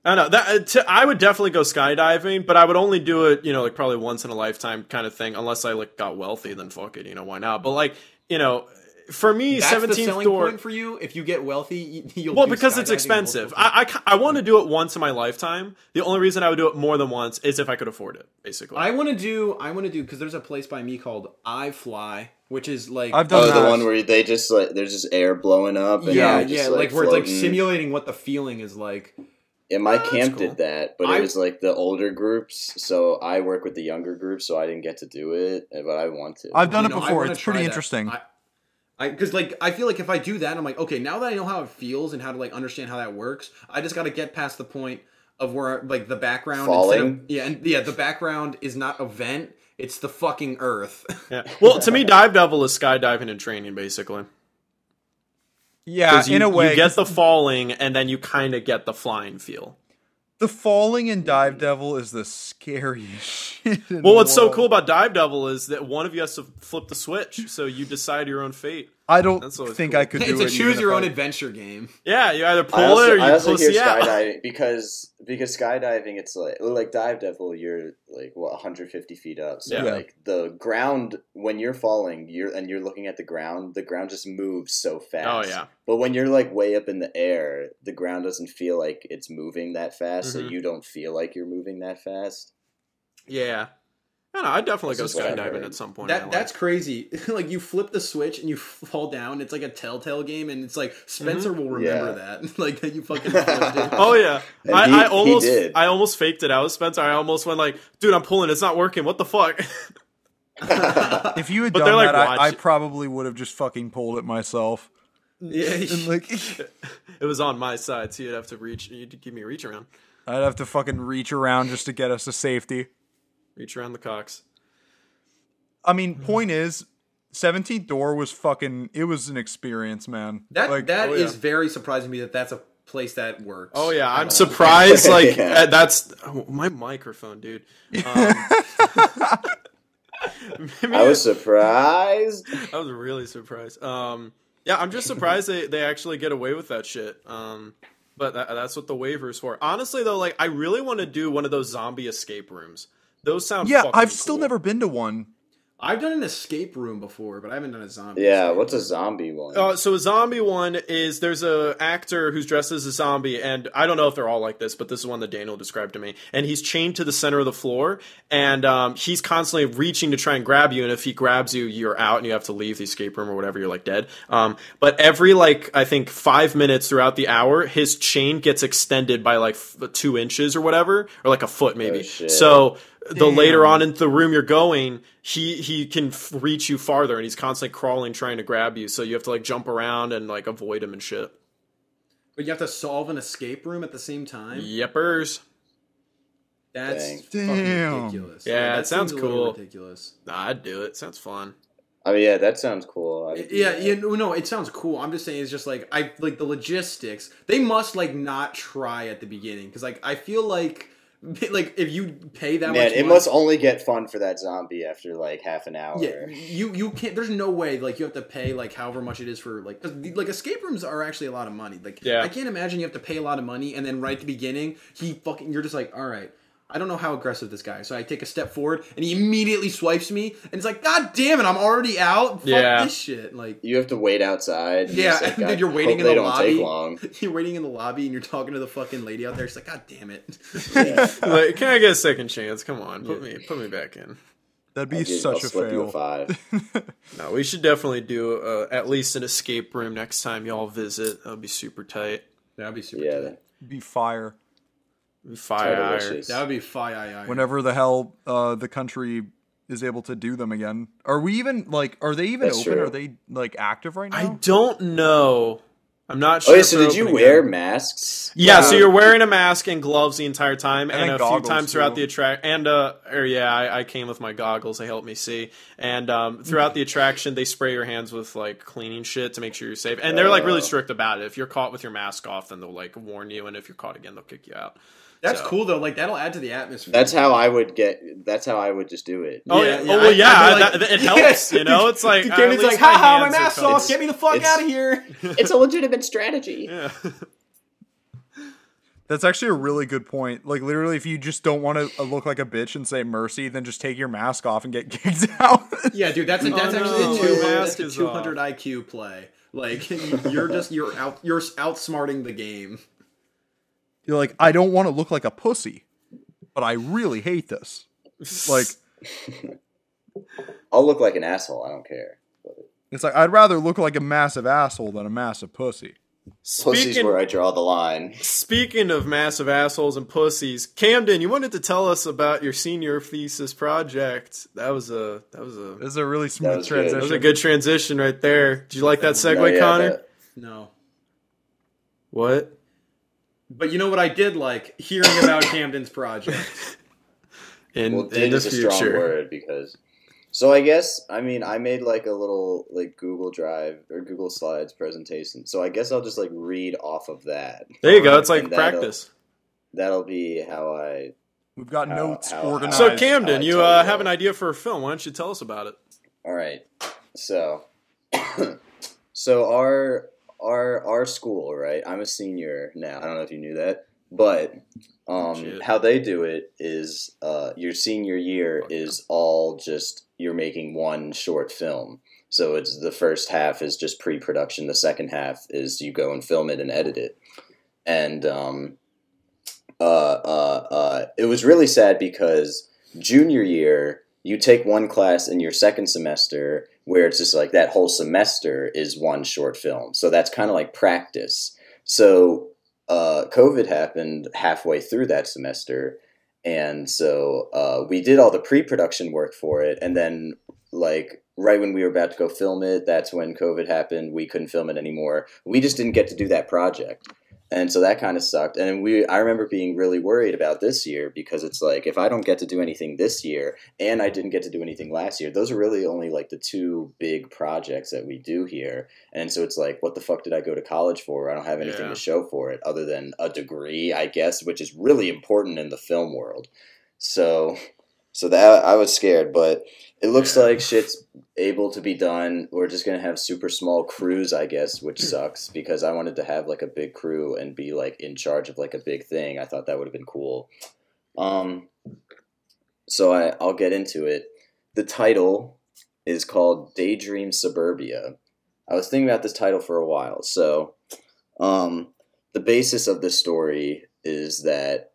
I don't know that I would definitely go skydiving, but I would only do it, you know, like probably once in a lifetime kind of thing, unless I like got wealthy. Then fuck it, you know, why not? But like, you know, for me, that's 17th the selling door point for you. If you get wealthy, you'll well because it's expensive. I want to do it once in my lifetime. The only reason I would do it more than once is if I could afford it. Basically, I want to do because there's a place by me called iFly, which is like I've done the one where they just like there's just air blowing up. And yeah, like where it's like simulating what the feeling is like. Yeah, my camp did that, but it was like the older groups, so I work with the younger groups, so I didn't get to do it, but I want to. I've done it before. It's pretty interesting. Because like I feel like if I do that, I'm like, okay, now that I know how it feels and how to like understand how that works, I just got to get past the point of where like the background falling. The background is not a vent, it's the fucking earth. Yeah. Well, to me, dive devil is skydiving and training, basically. Yeah, in a way. You get the falling, and then you kind of get the flying feel. The falling in Dive Devil is the scariest shit. Well, what's so cool about Dive Devil is that one of you has to flip the switch, so you decide your own fate. I don't think I could do it. It's a choose your own adventure game. Yeah, you either pull it or you pussy out. Skydiving because skydiving, it's like Dive Devil, you're like 150 feet up. So like the ground when you're falling, you're looking at the ground just moves so fast. Oh yeah. But when you're like way up in the air, the ground doesn't feel like it's moving that fast, so you don't feel like you're moving that fast. Yeah. I don't know, I'd definitely go skydiving at some point. That's crazy. Like, you flip the switch and you fall down. It's like a Telltale game, and it's like, Spencer will remember that. Like, that you fucking flipped it. Oh, yeah. I almost faked it out, Spencer. I almost went like, dude, I'm pulling. It's not working. What the fuck? If you had done that, I probably would have just fucking pulled it myself. Yeah. And like, it was on my side, so you'd have to you'd give me a reach around. I'd have to fucking reach around just to get us to safety. Reach around the cocks. I mean, point is, 17th door was it was an experience, man. That is very surprising to me that's a place that works. Oh yeah, I'm surprised. Like that's my microphone, dude. I was surprised. I was really surprised. Yeah, I'm just surprised they actually get away with that shit. But that's what the waiver's for. Honestly, though, like I really want to do one of those zombie escape rooms. Those sound I've still never been to one. I've done an escape room before, but I haven't done a zombie. Yeah, what's a zombie one? So a zombie one is there's a actor who's dressed as a zombie, and I don't know if they're all like this, but this is one that Daniel described to me. And he's chained to the center of the floor, and he's constantly reaching to try and grab you. And if he grabs you, you're out, and you have to leave the escape room or whatever. You're like dead. But every I think 5 minutes throughout the hour, his chain gets extended by like 2 inches or whatever, or like a foot maybe. Oh, so the later on into the room you're going, he can reach you farther, and he's constantly crawling trying to grab you, so you have to like jump around and like avoid him and shit. But you have to solve an escape room at the same time? Yepers. That's fucking ridiculous. Yeah, that sounds cool. Ridiculous. Nah, I'd do it. Sounds fun. I mean, yeah, that sounds cool. No, it sounds cool. I'm just saying, it's just like the logistics. They must like not try at the beginning, because like I feel like if you pay that much money, it must only get fun for that zombie after like half an hour. Yeah, you can't. There's no way like you have to pay like however much it is for like escape rooms are actually a lot of money. Like I can't imagine you have to pay a lot of money, and then right at the beginning you're just like, all right, I don't know how aggressive this guy is. So I take a step forward, and he immediately swipes me, and it's like, God damn it, I'm already out. Fuck this shit. Like, you have to wait outside. Yeah, like, and then you're waiting in the lobby. Take long. You're waiting in the lobby, and you're talking to the fucking lady out there. She's like, God damn it. Like, can I get a second chance? Come on, put me back in. That'd be such a fail. A 5. No, we should definitely do at least an escape room next time y'all visit. That'd be super tight. That'd be super tight. It'd be fire. That would be fire. Whenever the hell the country is able to do them again. Are we even are they even open? True. Are they like active right now? I don't know. I'm not sure. Oh, yeah, so did you wear masks? Yeah, so you're wearing a mask and gloves the entire time, and a few times throughout too. the attraction. And I came with my goggles; they helped me see. And throughout the attraction, they spray your hands with like cleaning shit to make sure you're safe. And they're like really strict about it. If you're caught with your mask off, then they'll like warn you, and if you're caught again, they'll kick you out. That's cool though. Like that'll add to the atmosphere. That's how I would just do it. Oh yeah. Oh well, yeah. It helps. You know, it's like Camden's like, haha, my mask's off. Get me the fuck out of here. It's a legitimate strategy. Yeah. That's actually a really good point. Like, literally, if you just don't want to look like a bitch and say mercy, then just take your mask off and get kicked out. Yeah, dude, that's actually a 200 IQ play. Like, you're outsmarting the game. You're like, I don't want to look like a pussy, but I really hate this. Like, I'll look like an asshole. I don't care. It's like, I'd rather look like a massive asshole than a massive pussy. Pussy's where I draw the line. Speaking of massive assholes and pussies, Camden, you wanted to tell us about your senior thesis project. That was a really smooth transition. That was a good transition right there. Did you like that segue, Connor? No. What? But you know what I did like? Hearing about Camden's project. In the is future. A strong word because... So I guess, I made like a little like Google Drive or Google Slides presentation. So I guess I'll just like read off of that. There you go. It's like practice. That'll be how We've got notes organized. So Camden, you have an idea for a film. Why don't you tell us about it? All right. So, our school, right? I'm a senior now. I don't know if you knew that, but how they do it is your senior year is all just you're making one short film. So it's the first half is just pre-production. The second half is you go and film it and edit it. And it was really sad because junior year you take one class in your second semester where it's just like that whole semester is one short film. So that's kind of like practice. So COVID happened halfway through that semester, and so we did all the pre-production work for it, and then like right when we were about to go film it, that's when COVID happened. We couldn't film it anymore. We just didn't get to do that project. And so that kind of sucked. And I remember being really worried about this year because it's like, if I don't get to do anything this year and I didn't get to do anything last year, those are really only like the two big projects that we do here. And so it's like, what the fuck did I go to college for? I don't have anything to show for it other than a degree, I guess, which is really important in the film world. So that I was scared, but it looks like shit's able to be done. We're just going to have super small crews, I guess, which sucks because I wanted to have like a big crew and be like in charge of like a big thing. I thought that would have been cool. So I'll get into it. The title is called Daydream Suburbia. I was thinking about this title for a while. So the basis of this story is that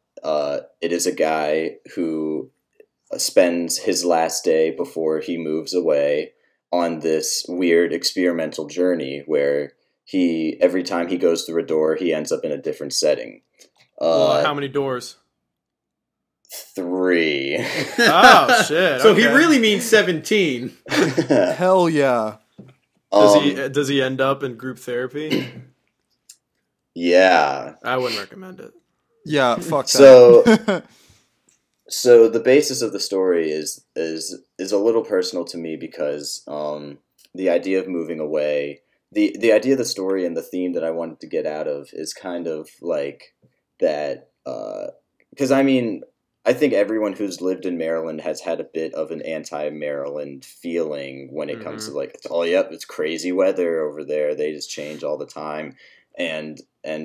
it is a guy who spends his last day before he moves away on this weird experimental journey where every time he goes through a door, he ends up in a different setting. How many doors? 3. Oh, shit. So he really means 17. Hell yeah. Does he end up in group therapy? Yeah. I wouldn't recommend it. Yeah, fuck that. So the basis of the story is a little personal to me because the idea of moving away, the idea of the story and the theme that I wanted to get out of is kind of like that, because I think everyone who's lived in Maryland has had a bit of an anti-Maryland feeling when it comes to like, it's crazy weather over there. They just change all the time. And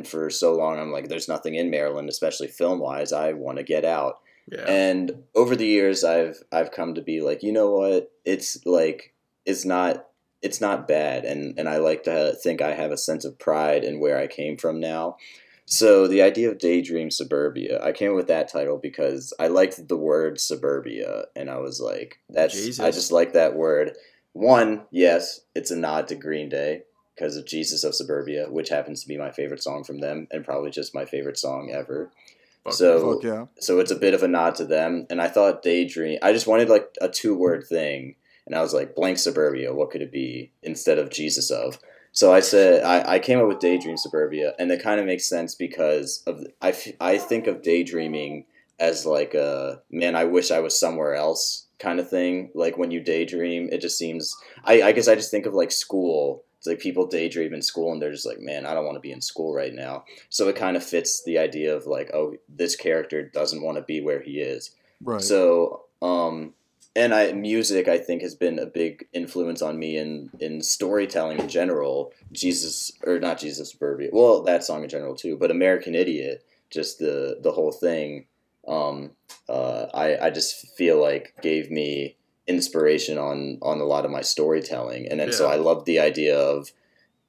for so long, I'm like, there's nothing in Maryland, especially film-wise. I want to get out. Yeah. And over the years, I've come to be like, you know what? It's not bad, and I like to think I have a sense of pride in where I came from now. So the idea of Daydream Suburbia, I came up with that title because I liked the word suburbia, and I was like, I just like that word. One, yes, it's a nod to Green Day because of Jesus of Suburbia, which happens to be my favorite song from them, and probably just my favorite song ever. So it's a bit of a nod to them, and I thought Daydream. I just wanted like a 2-word thing, and I was like, blank Suburbia. What could it be instead of Jesus of? So I said I came up with Daydream Suburbia, and it kind of makes sense because I think of daydreaming as like a man. I wish I was somewhere else kind of thing. Like when you daydream, it just seems. I guess I just think of like school. It's like people daydream in school and they're just like, man, I don't want to be in school right now. So it kind of fits the idea of like, oh, this character doesn't want to be where he is. Right. So, music, I think, has been a big influence on me in storytelling in general. Not Jesus Suburbia. Well, that song in general too, but American Idiot just the whole thing, I just feel like gave me inspiration on a lot of my storytelling. And then so I love the idea of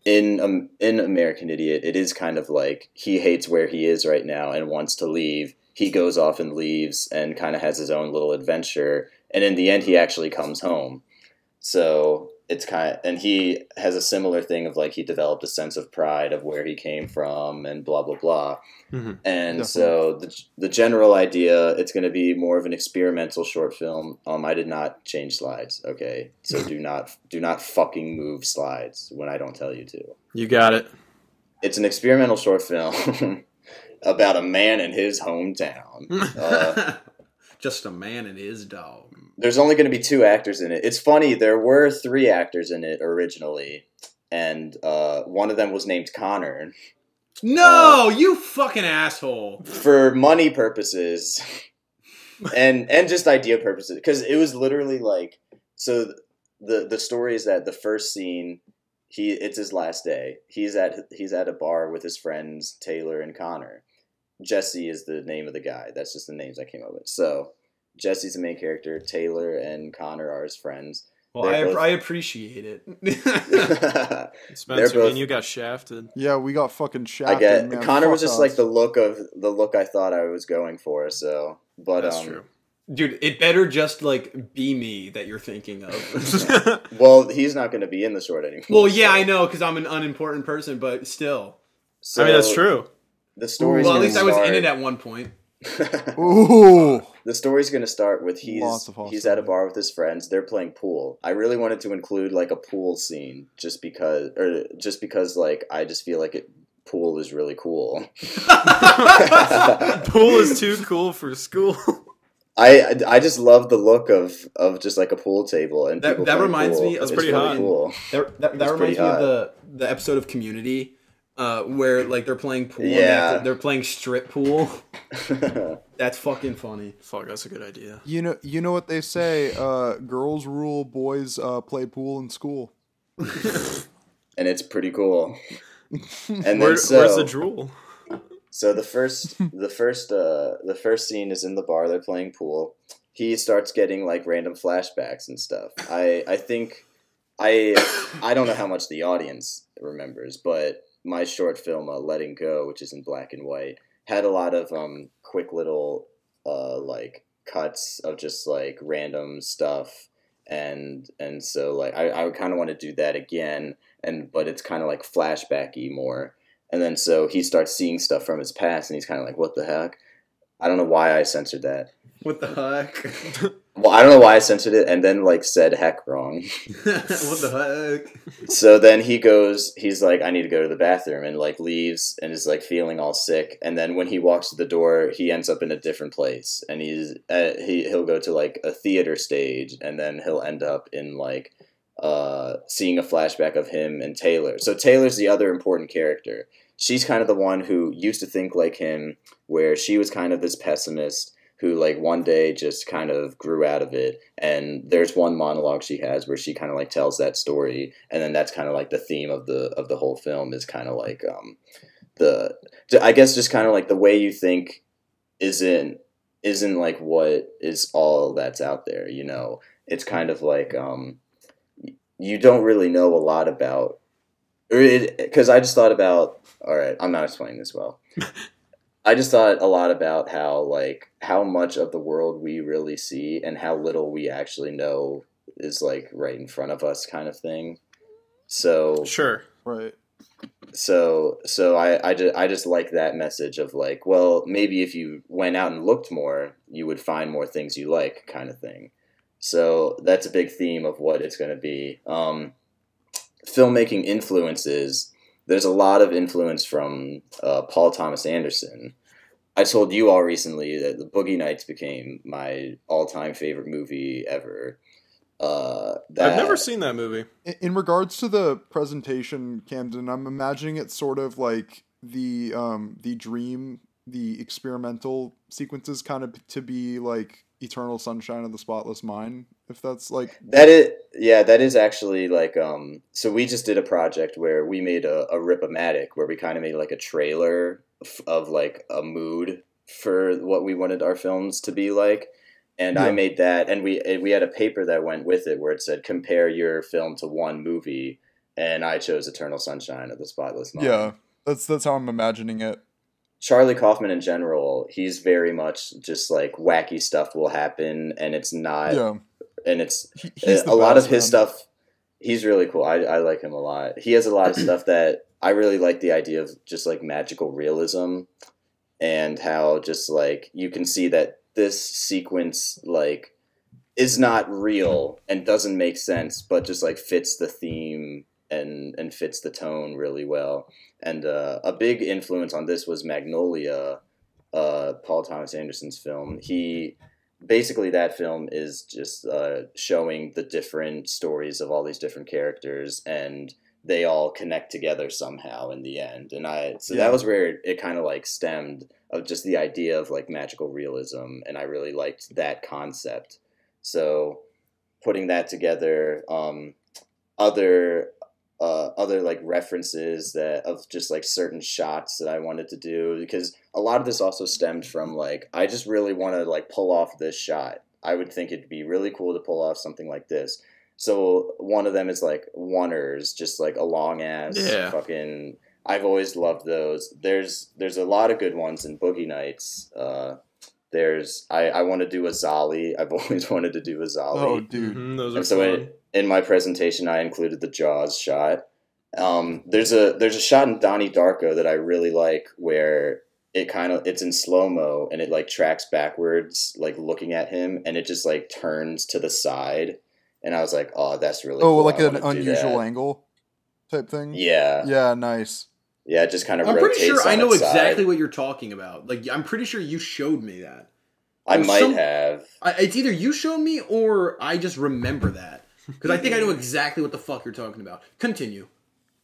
in American Idiot, it is kind of like he hates where he is right now and wants to leave. He goes off and leaves and kind of has his own little adventure. And in the end, he actually comes home. So it's and he has a similar thing of like he developed a sense of pride of where he came from and blah, blah, blah. Mm-hmm. And definitely. So the general idea, it's going to be more of an experimental short film. I did not change slides. Okay. So do not fucking move slides when I don't tell you to. You got it. It's an experimental short film about a man in his hometown. Just a man and his dog. There's only going to be 2 actors in it. It's funny, there were 3 actors in it originally, and one of them was named Connor. No, you fucking asshole. For money purposes, and just idea purposes, because it was literally like, so the story is that the first scene, it's his last day. He's at a bar with his friends Taylor and Connor. Jesse is the name of the guy. That's just the names I came up with. So Jesse's the main character. Taylor and Connor are his friends. Well, I appreciate it. Spencer, and you got shafted. Yeah, we got fucking shafted. Man. Connor was just like the look I thought I was going for. So, but that's true. Dude, it better just like be me that you're thinking of. Well, he's not going to be in the short anymore. Well, yeah, so. I know because I'm an unimportant person, but still. So, I mean, that's true. The story's well, at least I was in it at one point. Ooh. The story's going to start with he's at a bar with his friends. They're playing pool. I really wanted to include like a pool scene just because like I just feel like pool is really cool. Pool is too cool for school. I just love the look of just like a pool table and that reminds pool. me of pretty hot. Cool. That reminds me of the episode of Community. Where like they're playing pool, and they're playing strip pool. That's fucking funny. Fuck, that's a good idea. You know what they say? Girls rule, boys play pool in school. And it's pretty cool. And where's the drool? So the first scene is in the bar. They're playing pool. He starts getting like random flashbacks and stuff. I think I don't know how much the audience remembers, but my short film, Letting Go, which is in black and white, had a lot of quick little like cuts of just like random stuff, and so like I kind of want to do that again, but it's kind of like flashbacky more, and then so he starts seeing stuff from his past, and he's kind of like, what the heck? I don't know why I censored that. What the heck? Well, I don't know why I censored it and then like said heck wrong. What the heck? So then he's like, I need to go to the bathroom, and like leaves and is like feeling all sick. And then when he walks to the door, he ends up in a different place, and he'll go to like a theater stage, and then he'll end up in like seeing a flashback of him and Taylor. So Taylor's the other important character. She's kind of the one who used to think like him, where she was kind of this pessimist who like one day just kind of grew out of it. And there's one monologue she has where she kind of like tells that story, and then that's kind of like the theme of the whole film is kind of like I guess just kind of like the way you think isn't like what is all that's out there, you know. It's kind of like you don't really know a lot about, because I just thought about, all right, I'm not explaining this well. I just thought a lot about how much of the world we really see and how little we actually know is like right in front of us, kind of thing. So sure, right. So I just like that message of like, well, maybe if you went out and looked more, you would find more things you like, kind of thing. So that's a big theme of what it's going to be. Filmmaking influences. There's a lot of influence from Paul Thomas Anderson. I told you all recently that The Boogie Nights became my all-time favorite movie ever. I've never seen that movie. In regards to the presentation, Camden, I'm imagining it's sort of like the dream, the experimental sequences kind of to be like Eternal Sunshine of the Spotless Mind, if that's like... That is actually like, so we just did a project where we made a Rip-O-Matic, where we kind of made like a trailer of like a mood for what we wanted our films to be like. And I made that, and we had a paper that went with it where it said, compare your film to one movie, and I chose Eternal Sunshine of the Spotless Mind. Yeah, that's how I'm imagining it. Charlie Kaufman in general, he's very much just like wacky stuff will happen, and it's not, and it's a lot of his stuff. He's really cool. I like him a lot. He has a lot of stuff that I really like the idea of just like magical realism, and how just like you can see that this sequence like is not real and doesn't make sense, but just like fits the theme and fits the tone really well. And a big influence on this was Magnolia, Paul Thomas Anderson's film. Basically that film is just showing the different stories of all these different characters, and they all connect together somehow in the end. And that was where it kind of like stemmed of just the idea of like magical realism, and I really liked that concept. So putting that together, other like references that of just like certain shots that I wanted to do, because a lot of this also stemmed from like, I just really want to like pull off this shot. I would think it'd be really cool to pull off something like this. So one of them is like Oneers, just like a long ass fucking. I've always loved those. There's a lot of good ones in Boogie Nights. I want to do a Zolly. I've always wanted to do a Zolly. Oh, dude, those are fun. In my presentation, I included the Jaws shot. There's a shot in Donnie Darko that I really like where it's in slow-mo and it like tracks backwards, like looking at him, and it just like turns to the side. And I was like, oh, that's really cool. Oh, like an unusual angle type thing? Yeah. Yeah, nice. Yeah, it just kind of I'm rotates. pretty sure I know exactly side. what you're talking about. Like, I'm pretty sure you showed me that. I might have. It's either you showed me or I just remember that. Because I think I know exactly what the fuck you're talking about. Continue.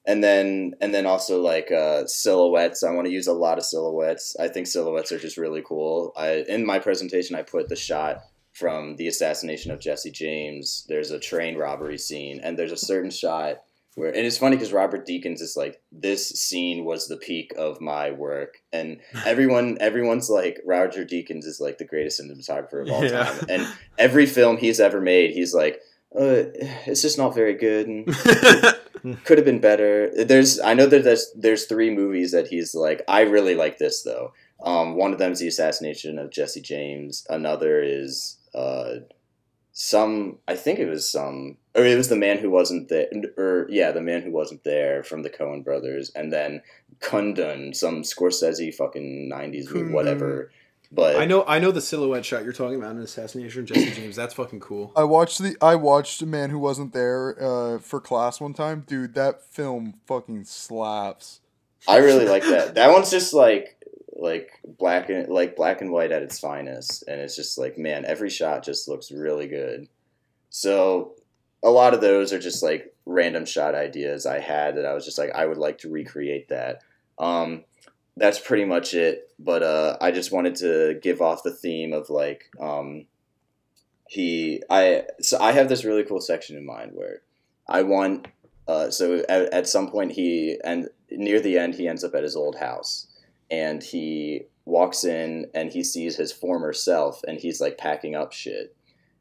And then also like silhouettes. I want to use a lot of silhouettes. I think silhouettes are just really cool. In my presentation, I put the shot from the assassination of Jesse James. There's a train robbery scene, and there's a certain shot where, and it's funny because Robert Deakins is like, this scene was the peak of my work, and everyone's like, Roger Deakins is like the greatest cinematographer of all time, and every film he's ever made, he's like, it's just not very good, and could have been better. I know that there's 3 movies that he's like, I really like this though. One of them is the assassination of Jesse James. Another is it was The Man Who Wasn't There, The Man Who Wasn't There from the Coen brothers, and then Kundun, some Scorsese fucking 90s movie, whatever. But I know the silhouette shot you're talking about in Assassination of Jesse James. That's fucking cool. I watched A Man Who Wasn't There for class one time. Dude, that film fucking slaps. I really like that. That one's just like black and white at its finest, and it's just like, man, every shot just looks really good. So a lot of those are just like random shot ideas I had that I was just like, I would like to recreate that. That's pretty much it. But I just wanted to give off the theme of like I have this really cool section in mind where I want so at some point near the end he ends up at his old house. And he walks in and he sees his former self, and he's like packing up shit,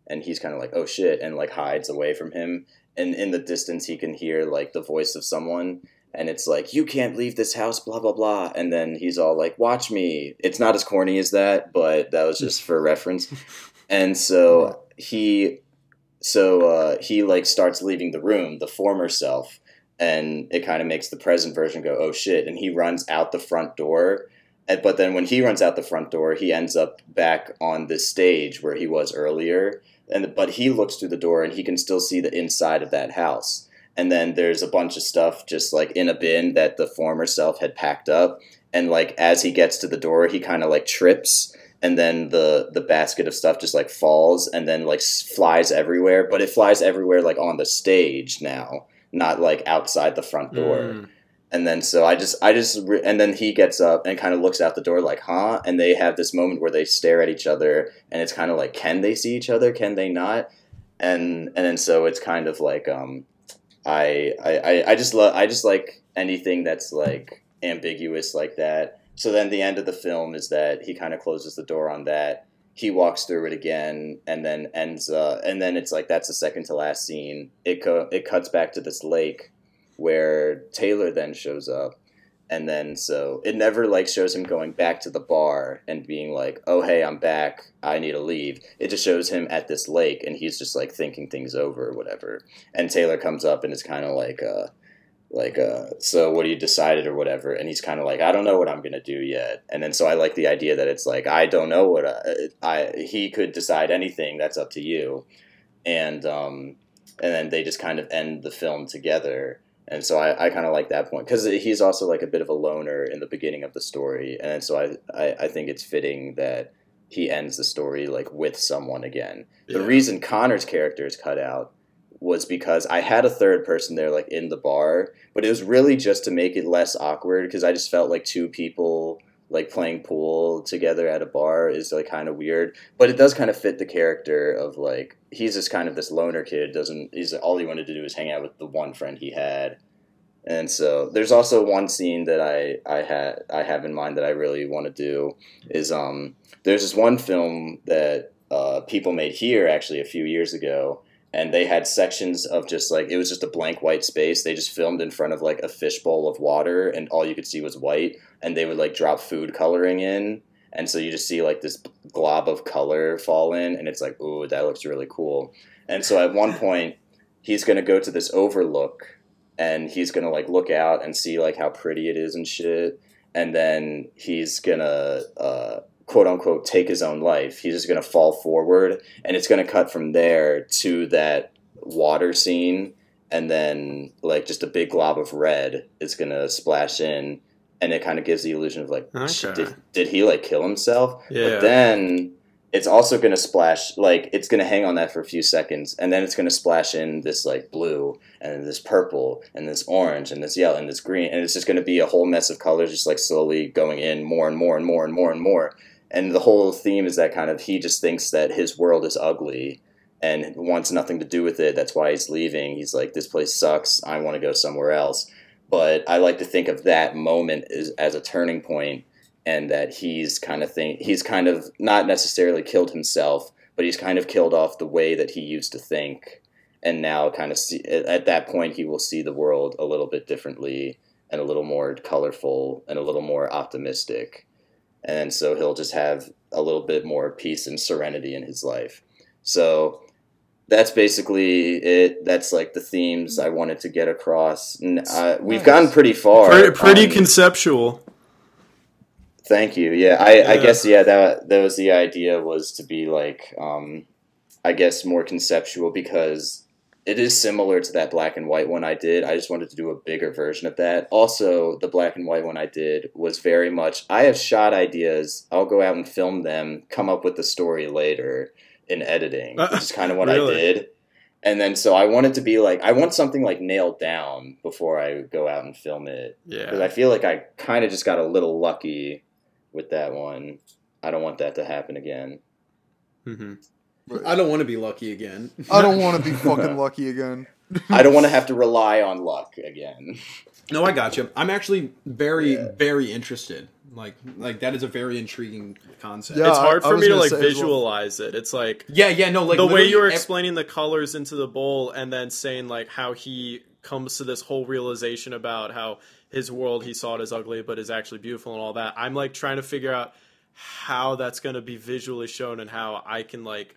and he's kind of like, oh shit, and like hides away from him. And in the distance he can hear like the voice of someone, and it's like, you can't leave this house, blah blah blah. And then he's all like, watch me. It's not as corny as that, but that was just for reference. And so he like starts leaving the room, the former self. And it kind of makes the present version go, oh shit. And he runs out the front door. But then when he runs out the front door, he ends up back on this stage where he was earlier. But he looks through the door and he can still see the inside of that house. And then there's a bunch of stuff just like in a bin that the former self had packed up. And like as he gets to the door, he kind of like trips. And then the basket of stuff just like falls and then like flies everywhere. But it flies everywhere like on the stage now. Not like outside the front door. And then so and then he gets up and kind of looks out the door like, huh? And they have this moment where they stare at each other, and it's kind of like, can they see each other? Can they not? And then so it's kind of like, I just like anything that's like ambiguous like that. So then the end of the film is that he kind of closes the door on that. He walks through it again, and then ends. And then it's like that's the second to last scene. It cuts back to this lake, where Taylor then shows up, and then so it never like shows him going back to the bar and being like, "Oh hey, I'm back. I need to leave." It just shows him at this lake, and he's just like thinking things over or whatever. And Taylor comes up and is kind of like, so what do you decided or whatever? And he's kind of like, I don't know what I'm gonna do yet. And then so I like the idea that it's like I don't know what he could decide anything. That's up to you. And then they just kind of end the film together. And so I kind of like that point because he's also like a bit of a loner in the beginning of the story. And so I think it's fitting that he ends the story like with someone again. Yeah. The reason Connor's character is cut out was because I had a third person there like in the bar, but it was really just to make it less awkward because I just felt like two people like playing pool together at a bar is like kind of weird, but it does kind of fit the character of like he's just kind of this loner kid, he's all he wanted to do is hang out with the one friend he had. And so there's also one scene that I have in mind that I really want to do is there's this one film that people made here actually a few years ago. And they had sections of just like, it was just a blank white space. They just filmed in front of like a fishbowl of water and all you could see was white. And they would like drop food coloring in. And so you just see like this glob of color fall in and it's like, ooh, that looks really cool. And so at one point he's going to go to this overlook and he's going to like look out and see like how pretty it is and shit. And then he's going to, quote unquote, take his own life. He's just going to fall forward and it's going to cut from there to that water scene. And then like just a big glob of red is going to splash in and it kind of gives the illusion of like, okay. did he like kill himself? Yeah. But then it's also going to splash, like it's going to hang on that for a few seconds. And then it's going to splash in this like blue and this purple and this orange and this yellow and this green. And it's just going to be a whole mess of colors, just like slowly going in more and more and more and more and more. And the whole theme is that kind of he just thinks that his world is ugly and wants nothing to do with it. That's why he's leaving. He's like, this place sucks. I want to go somewhere else. But I like to think of that moment as a turning point and that he's kind of not necessarily killed himself, but he's kind of killed off the way that he used to think. And now kind of at that point, he will see the world a little bit differently and a little more colorful and a little more optimistic. And so he'll just have a little bit more peace and serenity in his life. So that's basically it. That's like the themes I wanted to get across. We've gotten pretty far. Pretty conceptual. Thank you. Yeah, I guess, yeah, that was the idea, was to be like, I guess more conceptual because it is similar to that black and white one I did. I just wanted to do a bigger version of that. Also, the black and white one I did was very much, I have shot ideas, I'll go out and film them, come up with the story later in editing, which is kind of what really? I did. And then so I wanted to be like, I want something like nailed down before I go out and film it. Yeah. Because I feel like I kind of just got a little lucky with that one. I don't want that to happen again. Mm-hmm. I don't want to be lucky again. I don't want to be fucking lucky again. I don't want to have to rely on luck again. No, I got you. I'm actually very, very interested. Like that is a very intriguing concept. Yeah, it's hard for me to like visualize it. It's like no, like the way you were explaining the colors into the bowl and then saying like how he comes to this whole realization about how his world, he saw it as ugly but is actually beautiful and all that. I'm like trying to figure out how that's going to be visually shown and how I can like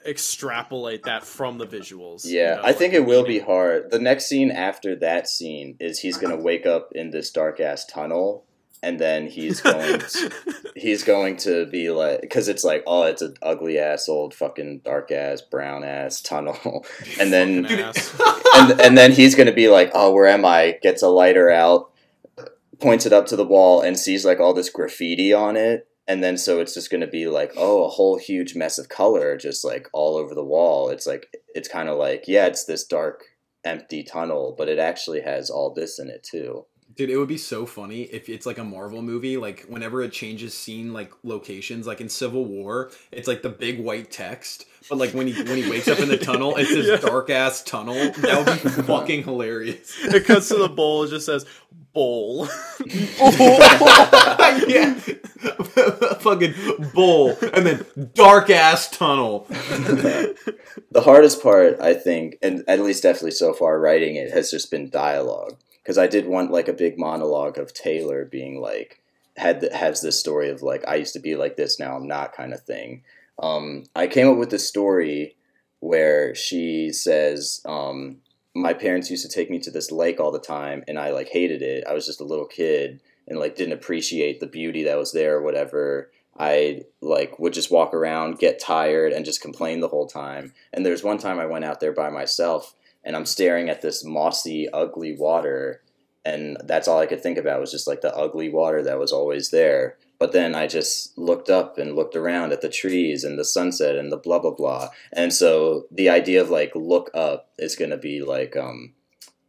extrapolate that from the visuals. Yeah, you know, I think it will be hard. The next scene after that scene is he's going to wake up in this dark ass tunnel, and then he's going to be like, because it's like, oh, it's an ugly ass old fucking dark ass brown ass tunnel, and then and then he's going to be like, oh, where am I? Gets a lighter out, points it up to the wall, and sees like all this graffiti on it. And then so it's just going to be like, oh, a whole huge mess of color just like all over the wall. It's like, it's kind of like, yeah, it's this dark, empty tunnel, but it actually has all this in it too. Dude, it would be so funny if it's like a Marvel movie, like whenever it changes scene, like locations, like in Civil War, it's like the big white text, but like when he wakes up in the tunnel, it's this dark ass tunnel. That would be fucking hilarious. It cuts to the bowl, it just says bowl. Yeah, fucking bowl, and then dark ass tunnel. The hardest part, I think, and at least definitely so far, writing it has just been dialogue. Because I did want like a big monologue of Taylor being like has this story of like I used to be like this, now I'm not kind of thing. I came up with this story where she says my parents used to take me to this lake all the time and I like hated it. I was just a little kid and like didn't appreciate the beauty that was there or whatever. I like would just walk around, get tired, and just complain the whole time. And there's one time I went out there by myself. And I'm staring at this mossy, ugly water, and that's all I could think about was just like the ugly water that was always there. But then I just looked up and looked around at the trees and the sunset and the blah, blah, blah. And so the idea of like look up is going to be like,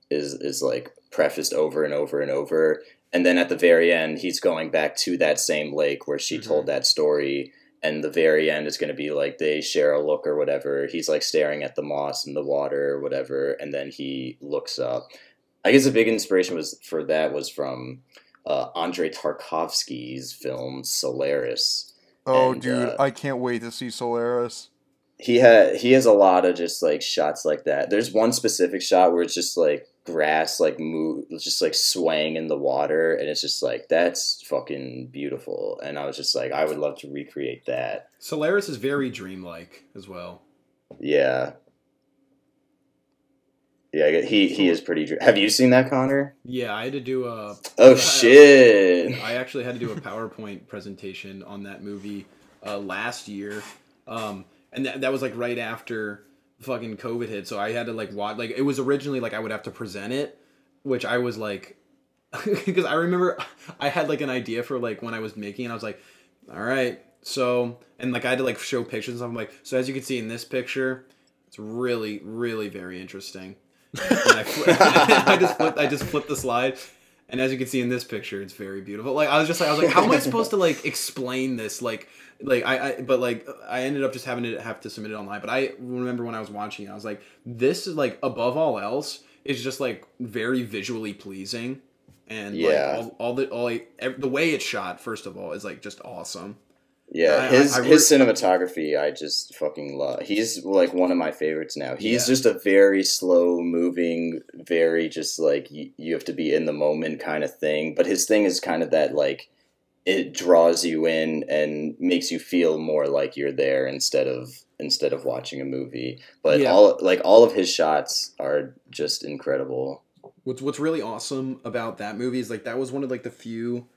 is like prefaced over and over and over. And then at the very end, he's going back to that same lake where she told that story. And the very end is going to be like they share a look or whatever. He's like staring at the moss and the water or whatever. And then he looks up. I guess a big inspiration was from Andrei Tarkovsky's film Solaris. Oh, and, dude, I can't wait to see Solaris. He has a lot of just like shots like that. There's one specific shot where it's just like grass like move, just like swaying in the water, and it's just like that's fucking beautiful. And I was just like, I would love to recreate that. Solaris is very dreamlike as well. Yeah, he is pretty. Have you sseen that, Connor? Yeah, I had to do a. Oh shit! I actually had to do a PowerPoint presentation on that movie last year, and that was like right after fucking COVID hit, so I had to like watch. Like it was originally like I would have to present it, which I was like, because I remember I had like an idea for like when I was making it, I was like, all right, so and like I had to like show pictures and stuff. I'm like, so as you can see in this picture, it's really, really very interesting. And I just flipped the slide, and as you can see in this picture, it's very beautiful. Like I was like, how am I supposed to like explain this? Like I ended up just having to submit it online. But I remember when I was watching it, I was like, this is like above all else is just like very visually pleasing, and like the way it's shot. First of all, is like just awesome. Yeah, his cinematography, I just fucking love. He's like one of my favorites now. He's just a very slow moving, very just like you have to be in the moment kind of thing. But his thing is kind of that like it draws you in and makes you feel more like you're there instead of watching a movie. But all of his shots are just incredible. What's really awesome about that movie is like that was one of like the few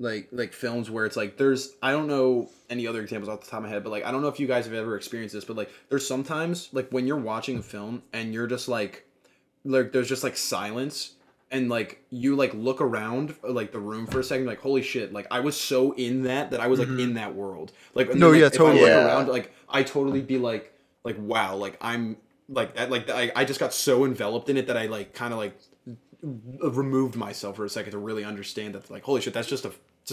like films where it's like there's I don't know any other examples off the top of my head, but like I don't know if you guys have ever experienced this, but like there's sometimes like when you're watching a film and you're just like there's just like silence and like you like look around like the room for a second, like holy shit, like I was so in that I was like in that world. Like no, then, yeah, like, totally. If I look around, like I totally be like wow, like I'm like that, like I just got so enveloped in it that I like kind of like removed myself for a second to really understand that like holy shit, that's just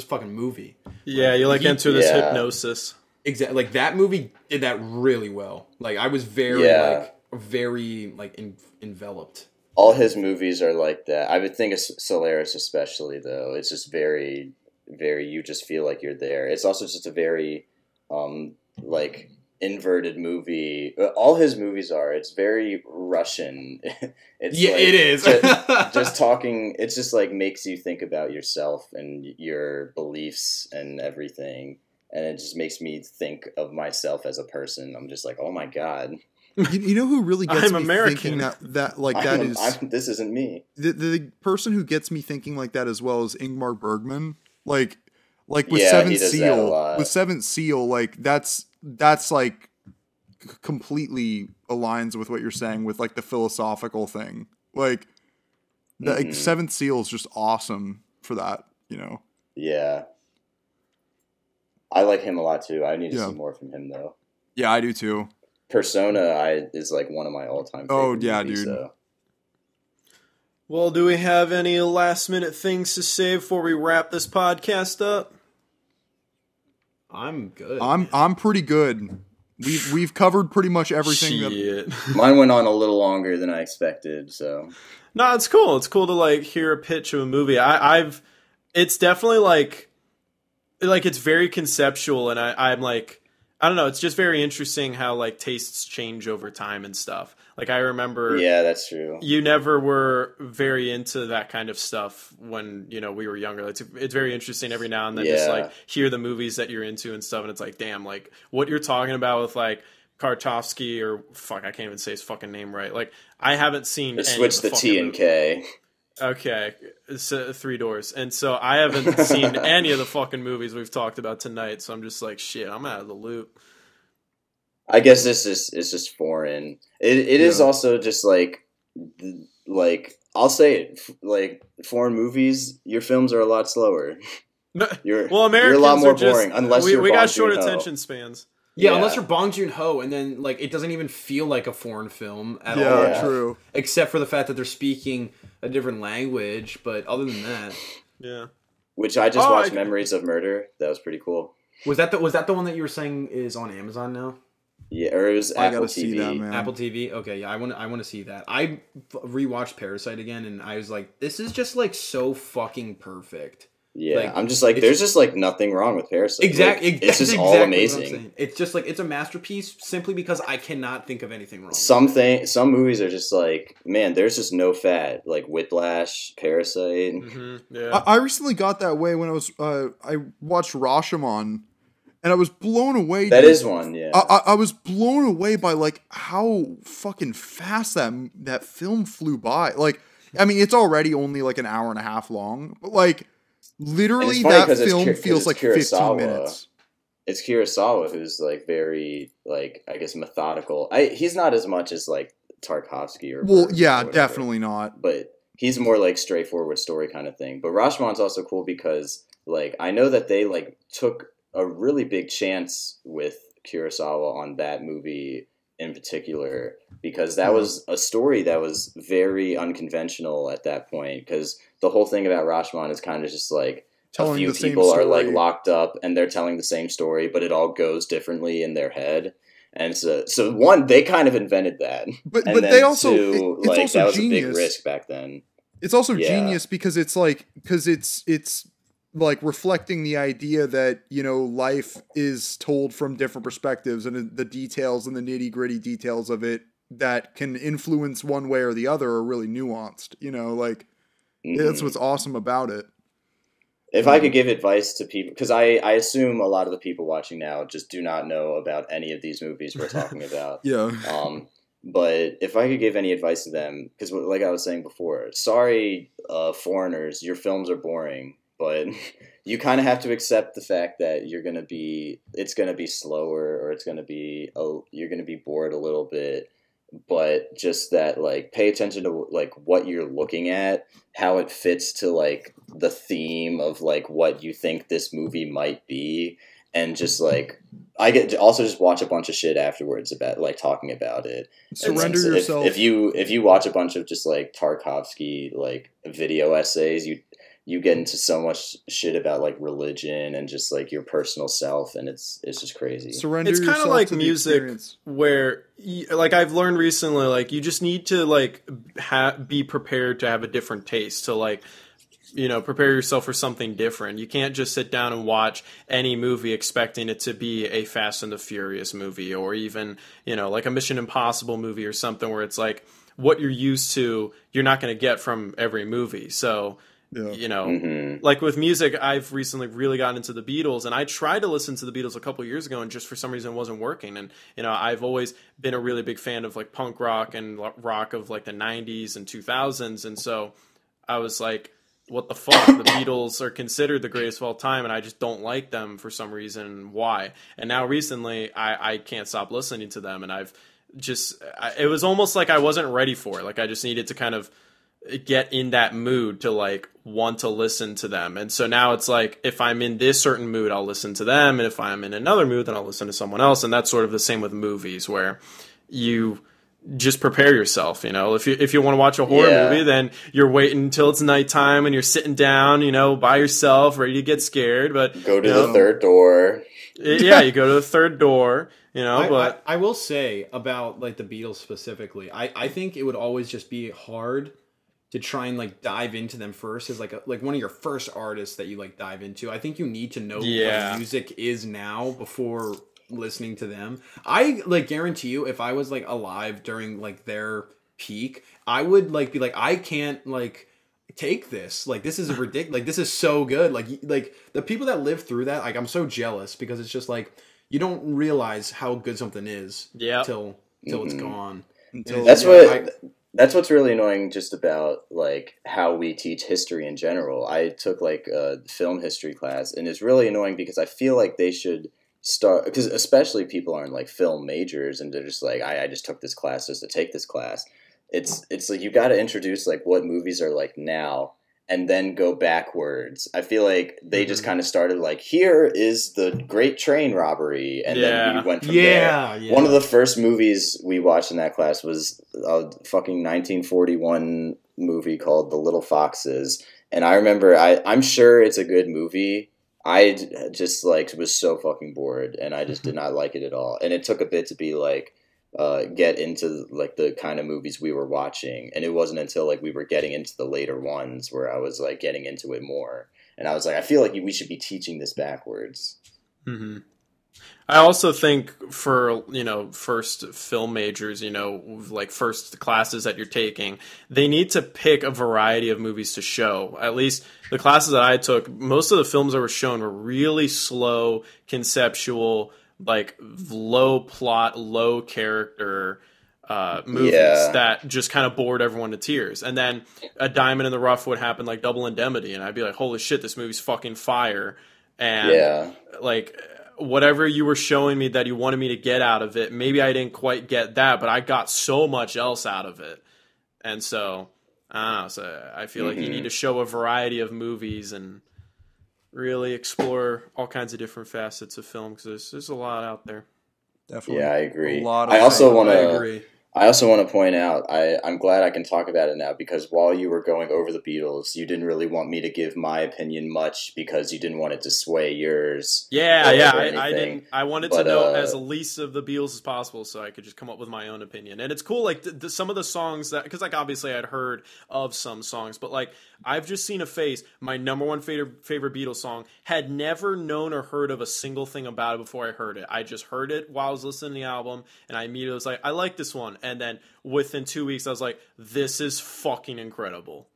fucking movie. Yeah, you like enter this hypnosis. Exactly, like that movie did that really well. Like I was very enveloped. All his movies are like that. I would think of Solaris especially though. It's just very, very. You just feel like you're there. It's also just a very, like inverted movie. All his movies are. It's very Russian. It's like, it is. just talking. It's just like makes you think about yourself and your beliefs and everything, and it just makes me think of myself as a person. I'm just like, oh my god. You know who really gets me thinking that like that is this isn't me. The person who gets me thinking like that as well is Ingmar Bergman. Like with Seventh Seal. With Seventh Seal, like that's like completely aligns with what you're saying with like the philosophical thing. Like like Seventh Seal is just awesome for that, you know. Yeah. I like him a lot too. I need to see more from him though. Yeah, I do too. Persona is like one of my all-time favorites. Oh yeah, dude. So. Well, do we have any last minute things to say before we wrap this podcast up? I'm good. I'm pretty good. We've covered pretty much everything. Mine went on a little longer than I expected, so. No, it's cool. It's cool to like hear a pitch of a movie. It's definitely like it's very conceptual, and I'm like, I don't know. It's just very interesting how like tastes change over time and stuff. Like I remember, yeah, that's true. You never were very into that kind of stuff when we were younger. It's very interesting every now and then just like hear the movies that you're into and stuff, and it's like, damn, like what you're talking about with like Kartovsky or fuck, I can't even say his fucking name right. Like I haven't seen. Switch the T and K. Okay, it's Three Doors, and so I haven't seen any of the fucking movies we've talked about tonight. So I'm just like, shit, I'm out of the loop. I guess it's just foreign. It is also just like I'll say it, like foreign movies, your films are a lot slower. Americans you're a lot more boring unless we got short attention spans. Yeah, unless you're Bong Joon-ho, and then like it doesn't even feel like a foreign film at all. Yeah, true. Except for the fact that they're speaking a different language, but other than that, yeah. Which I just watched Memories of Murder. That was pretty cool. Was that the one that you were saying is on Amazon now? Yeah, or it was Apple TV. See that, man. Apple TV. Okay, yeah, I want to see that. I rewatched Parasite again, and I was like, this is just like so fucking perfect. Yeah, like, I'm just like, there's just like nothing wrong with Parasite. Exactly, like, it's just all amazing. It's just like it's a masterpiece simply because I cannot think of anything wrong. Some movies are just like, man, there's just no fat. Like Whiplash, Parasite. Mm-hmm, yeah. I recently got that way when I watched Rashomon. And I was blown away. That is one, yeah. I was blown away by like how fucking fast that film flew by. Like, I mean, it's already only like an hour and a half long, but like literally that film feels like 15 minutes. It's Kurosawa who's like very like I guess methodical. He's not as much as like Tarkovsky or whatever, definitely not. But he's more like straightforward story kind of thing. But Rashomon's also cool because like I know that they like took a really big chance with Kurosawa on that movie in particular, because that was a story that was very unconventional at that point, because the whole thing about Rashomon is kind of just like a few people are like locked up and they're telling the same story, but it all goes differently in their head. And so one, they kind of invented that. But they also, two, it's like, also that was genius. a big risk back then. It's also genius because it's like, it's like reflecting the idea that, life is told from different perspectives, and the details and the nitty gritty details of it that can influence one way or the other are really nuanced, that's what's awesome about it. If I could give advice to people, because I assume a lot of the people watching now just do not know about any of these movies we're talking about. Yeah. But if I could give any advice to them, because like I was saying before, sorry, foreigners, your films are boring. But you kind of have to accept the fact that it's going to be slower, or you're going to be bored a little bit. But just that, like, pay attention to like what you're looking at, how it fits to like the theme of like what you think this movie might be, and just like I get to also just watch a bunch of shit afterwards about like talking about it. Surrender yourself. If you watch a bunch of just like Tarkovsky like video essays, you get into so much shit about like religion and just like your personal self, and it's just crazy. Surrender it's yourself kind of like to music where like I've learned recently, like you just need to like be prepared to have a different taste, to like prepare yourself for something different. You can't just sit down and watch any movie expecting it to be a Fast and the Furious movie, or even like a Mission Impossible movie or something where it's like what you're used to you're not going to get from every movie. So like with music, I've recently really gotten into the Beatles, and I tried to listen to the Beatles a couple years ago, and just for some reason it wasn't working. And I've always been a really big fan of like punk rock and rock of like the 90s and 2000s, and so I was like, what the fuck? The Beatles are considered the greatest of all time, and I just don't like them for some reason. Why? And now recently I can't stop listening to them, and it was almost like I wasn't ready for it. Like I just needed to kind of get in that mood to like want to listen to them. And so now it's like, if I'm in this certain mood, I'll listen to them. And if I'm in another mood, then I'll listen to someone else. And that's sort of the same with movies, where you just prepare yourself. If you want to watch a horror movie, then you're waiting until it's nighttime and you're sitting down, by yourself, ready to get scared. But go to the third door. Yeah, you go to the third door. But I will say about like the Beatles specifically, I think it would always just be hard to try and like dive into them first as like one of your first artists that you like dive into. I think you need to know what music is now before listening to them. I like guarantee you, if I was like alive during like their peak, I would like be like, I can't like take this. Like this is ridiculous. Like this is so good. Like the people that live through that, like I'm so jealous because it's just like you don't realize how good something is till it's gone. That's what's really annoying just about like how we teach history in general. I took like a film history class, and it's really annoying because I feel like they should start, because especially people aren't like film majors and they're just like, I just took this class just to take this class. It's like you got to introduce like what movies are like now and then go backwards. I feel like they just kind of started like, here is the Great Train Robbery, and then we went from there. One of the first movies we watched in that class was a fucking 1941 movie called The Little Foxes, and I remember I'm sure it's a good movie. I just like was so fucking bored, and I just did not like it at all. And it took a bit to be like get into like the kind of movies we were watching, and it wasn't until like we were getting into the later ones where I was like getting into it more, and I was like, I feel like we should be teaching this backwards. Mm-hmm. I also think for first film majors, like first classes that you're taking, they need to pick a variety of movies to show. At least the classes that I took, most of the films that were shown were really slow, conceptual, like low plot, low character movies that just kind of bored everyone to tears. And then a Diamond in the Rough would happen, like Double Indemnity, and I'd be like, holy shit, this movie's fucking fire. And like whatever you were showing me that you wanted me to get out of it, maybe I didn't quite get that, but I got so much else out of it. And so I don't know, so I feel like you need to show a variety of movies and really explore all kinds of different facets of film, because there's a lot out there. Definitely. Yeah, I agree. I also want to point out, I'm glad I can talk about it now, because while you were going over the Beatles, you didn't really want me to give my opinion much because you didn't want it to sway yours. I didn't. I wanted to know as least of the Beatles as possible, so I could just come up with my own opinion. And it's cool, like some of the songs that, because like obviously I'd heard of some songs, but like I've just seen a face. My number one favorite Beatles song, had never known or heard of a single thing about it before I heard it. I just heard it while I was listening to the album, and I immediately was like, I like this one. And then within 2 weeks, I was like, this is fucking incredible.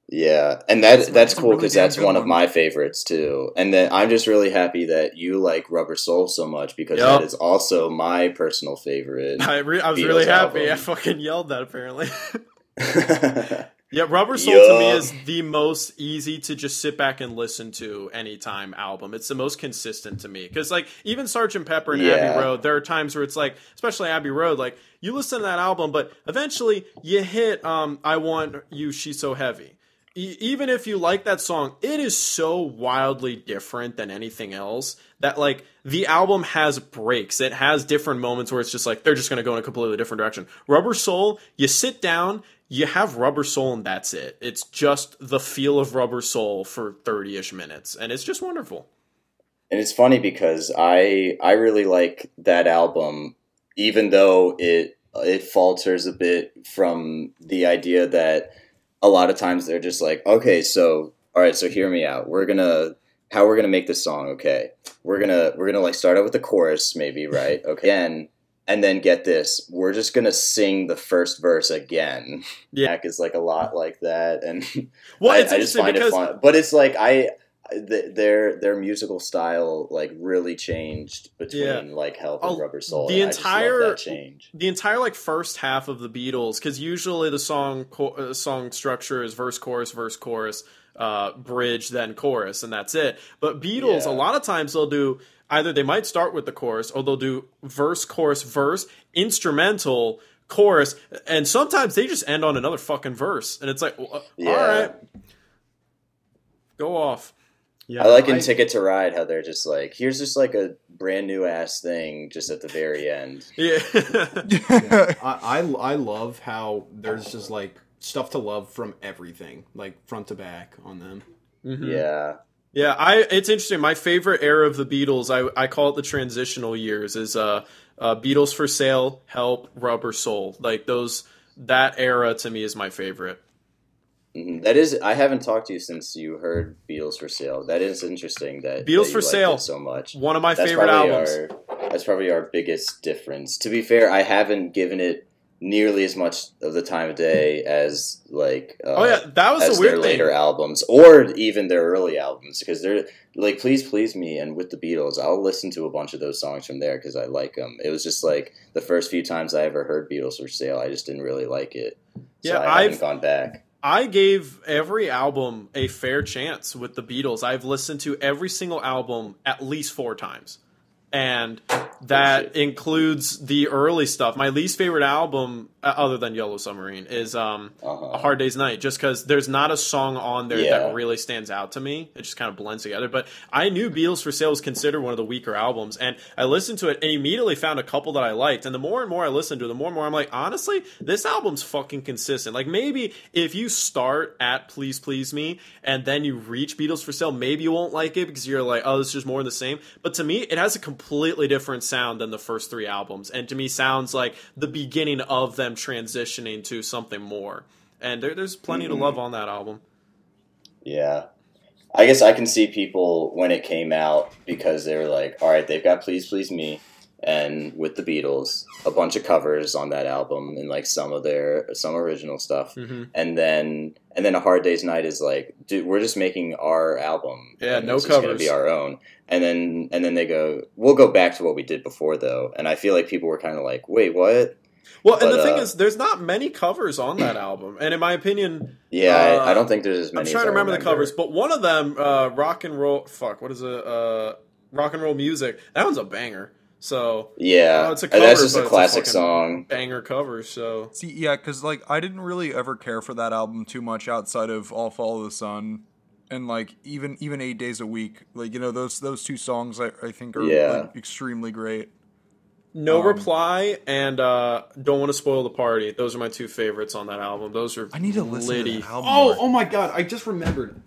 Yeah, and that's cool, because that's one of my favorites too. And then I'm just really happy that you like Rubber Soul so much, because that is also my personal favorite. I was really happy. I fucking yelled that apparently. Yeah, Rubber Soul to me is the most easy to just sit back and listen to anytime album. It's the most consistent to me. Because, like, even Sgt. Pepper and Abbey Road, there are times where it's like, especially Abbey Road, like, you listen to that album, but eventually you hit I Want You, She's So Heavy. Even if you like that song, it is so wildly different than anything else that, like, the album has breaks. It has different moments where it's just like, they're just going to go in a completely different direction. Rubber Soul, you sit down, you have Rubber Soul, and that's it. It's just the feel of Rubber Soul for 30-ish minutes, and it's just wonderful. And it's funny because I really like that album, even though it falters a bit from the idea that a lot of times they're just like, okay, so all right, so hear me out. How we're gonna make this song, okay? We're gonna like start out with the chorus, maybe, right? Okay, and then get this, we're just gonna sing the first verse again. Yeah, Mac is like a lot like that, and well, it's I just find it fun. But it's like their musical style like really changed between like Help and Rubber Soul. The entire like first half of the Beatles, because usually the song structure is verse chorus, bridge, then chorus, and that's it. But Beatles, a lot of times they'll do either they might start with the chorus, or they'll do verse, chorus, verse, instrumental, chorus, and sometimes they just end on another fucking verse, and it's like, all right, go off. Yeah, I like in Ticket to Ride how they're just like, here's just like a brand new ass thing just at the very end. Yeah. I love how there's just like stuff to love from everything, like front to back on them. Mm-hmm. Yeah. Yeah, it's interesting. My favorite era of the Beatles, I call it the transitional years, is Beatles for Sale, Help, Rubber Soul. Like that era to me is my favorite. Mm-hmm. That is, I haven't talked to you since you heard Beatles for Sale. That is interesting that Beatles for Sale so much. One of my favorite albums. That's probably our biggest difference. To be fair, I haven't given it nearly as much of the time of day as like that was as a weird their thing. later albums or even their early albums, because they're like Please Please Me and With the Beatles. I'll listen to a bunch of those songs from there because I like them. It was just like the first few times I ever heard Beatles for Sale, I just didn't really like it. So I haven't gone back. I gave every album a fair chance with the Beatles. I've listened to every single album at least 4 times. And that includes the early stuff. My least favorite album, other than Yellow Submarine, is A Hard Day's Night, just because there's not a song on there that really stands out to me. It just kind of blends together. But I knew Beatles for Sale was considered one of the weaker albums, and I listened to it and immediately found a couple that I liked. And the more and more I listened to it, the more and more I'm like, honestly, this album's fucking consistent. Like, maybe if you start at Please Please Me and then you reach Beatles for Sale, maybe you won't like it because you're like, oh, this is just more of the same. But to me, it has a completely different sound than the first 3 albums, and to me sounds like the beginning of them transitioning to something more. And there's plenty to love on that album. Yeah, I guess I can see people when it came out, because they were like, all right, they've got Please Please Me and With the Beatles, a bunch of covers on that album and like some original stuff, and then A Hard Day's Night is like, dude, we're just making our album. Yeah, no covers. It's gonna be our own. And then they go, we'll go back to what we did before though. And I feel like people were kind of like, wait, what? Well, and the thing is, there's not many covers on that album, and in my opinion, I don't think there's as many. I'm trying to remember the covers, but one of them, Rock and Roll Music, that one's a banger. So yeah, it's a cover, that's just a classic song, banger cover. So see, yeah, because like I didn't really ever care for that album too much outside of All Follow the Sun, and like even 8 Days a Week. Like, you know, those 2 songs I think are like, extremely great. No Reply and Don't Want to Spoil the Party. Those are my 2 favorites on that album. Those are I need to listen to that album. Oh my god! I just remembered.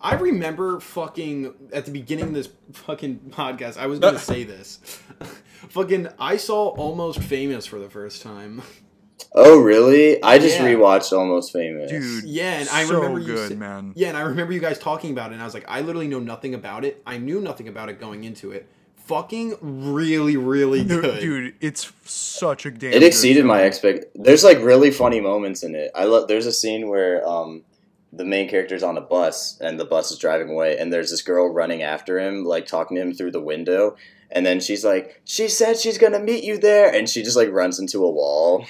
I remember fucking at the beginning of this fucking podcast, I was going to say this. Fucking, I saw Almost Famous for the first time. Oh, really? I just rewatched Almost Famous. Dude, yeah, and I remember man. Yeah, and I remember you guys talking about it, and I was like, I literally know nothing about it. I knew nothing about it going into it. Fucking really, really good. Dude, it's such a damn It exceeded my expectations. There's like really funny moments in it. There's a scene where the main character's on a bus, and the bus is driving away, and there's this girl running after him, like talking to him through the window, and then she's like, she said she's gonna meet you there, and she just like runs into a wall.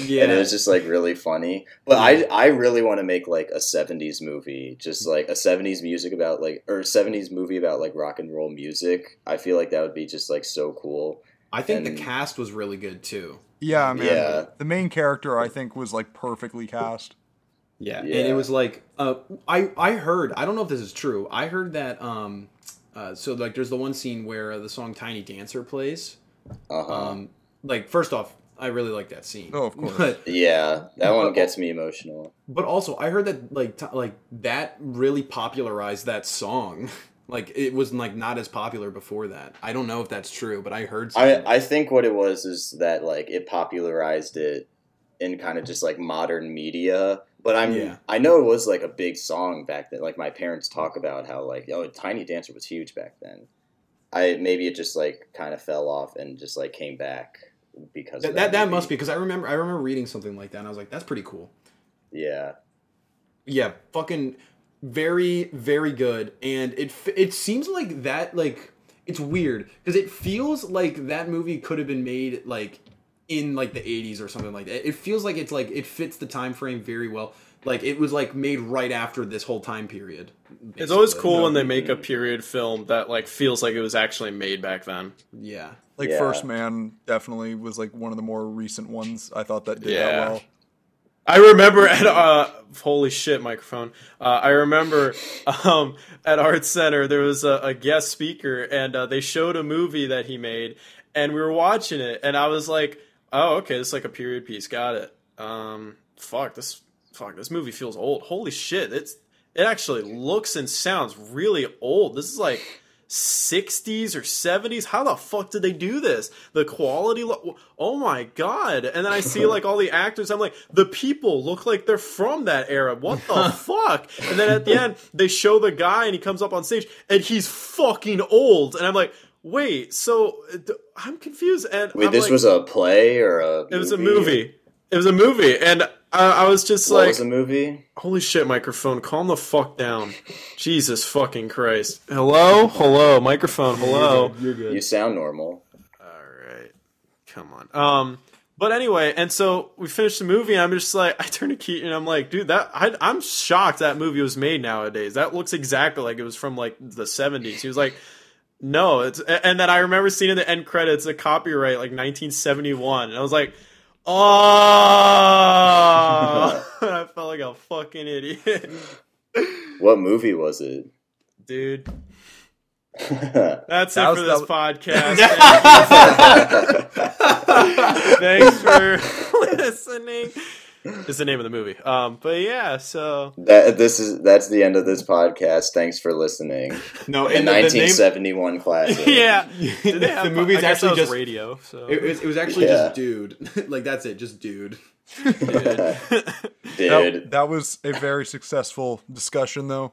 Yeah. And it was just like really funny. But I really want to make like a 70s movie, just like a 70s music about like, or 70s movie about like rock and roll music. I feel like that would be just like so cool. I think the cast was really good too. Yeah, man. Yeah. The main character I think was like perfectly cast. Yeah, and it was like, I heard, I don't know if this is true, I heard that, so like there's the one scene where the song Tiny Dancer plays. Like, first off, I really like that scene. Oh, of course. But, yeah, that one gets me emotional. But also, I heard that like that really popularized that song. Like, it was like not as popular before that. I don't know if that's true, but I heard something. I think what it was is that like it popularized it in kind of just like modern media. But I know it was like a big song back then. Like my parents talk about how like, oh, Tiny Dancer was huge back then. Maybe it just like kind of fell off and just like came back because of that must be, because I remember reading something like that and I was like, that's pretty cool. Yeah. Yeah, fucking very, very good. And it seems like that, like, it's weird because it feels like that movie could have been made like in like the 80s or something like that. It feels like it's like it fits the time frame very well. Like it was like made right after this whole time period. Basically. It's always cool when they make a period film that like feels like it was actually made back then. Yeah. Like First Man definitely was like one of the more recent ones I thought that did that well. I remember at holy shit microphone. I remember at Art Center there was a guest speaker, and they showed a movie that he made, and we were watching it, and I was like, oh, okay, this is like a period piece. Got it. This movie feels old. Holy shit, it actually looks and sounds really old. This is like 60s or 70s. How the fuck did they do this? The quality, oh my god. And then I see like all the actors, I'm like, the people look like they're from that era. What the fuck? And then at the end, they show the guy and he comes up on stage and he's fucking old. And I'm like, wait, so I'm confused. And wait, this was a play or a movie? It was a movie. It was a movie. And I was just what was the movie? Holy shit, microphone, calm the fuck down. Jesus fucking Christ. Hello, microphone, hello. You're good. You sound normal. Alright. Come on. But anyway, and so we finished the movie, and I'm just like, I turned to Keaton, and I'm like, dude, I'm shocked that movie was made nowadays. That looks exactly like it was from, like, the 70s. He was like, no, and then I remember seeing in the end credits a copyright, like, 1971, and I was like, oh, I felt like a fucking idiot. What movie was it? Dude. That's it for this podcast. Thanks for listening. Is the name of the movie. But yeah, so that's the end of this podcast. Thanks for listening. No, in 1971 classic. Yeah, the movie's actually just radio. So it was actually just dude. Like that's it, just dude. Dude. That was a very successful discussion, though.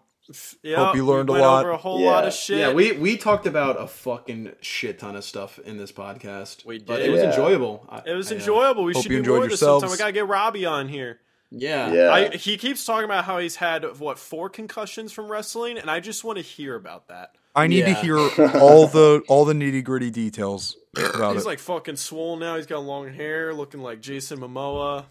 Yeah, hope you learned a lot. Over a whole lot of shit. Yeah, we talked about a fucking shit ton of stuff in this podcast. We did. But it was enjoyable. It was enjoyable. We should do more of this sometime. We gotta get Robbie on here. Yeah. He keeps talking about how he's had 4 concussions from wrestling, and I just want to hear about that. I need to hear all the nitty gritty details about He's like fucking swole now. He's got long hair, looking like Jason Momoa.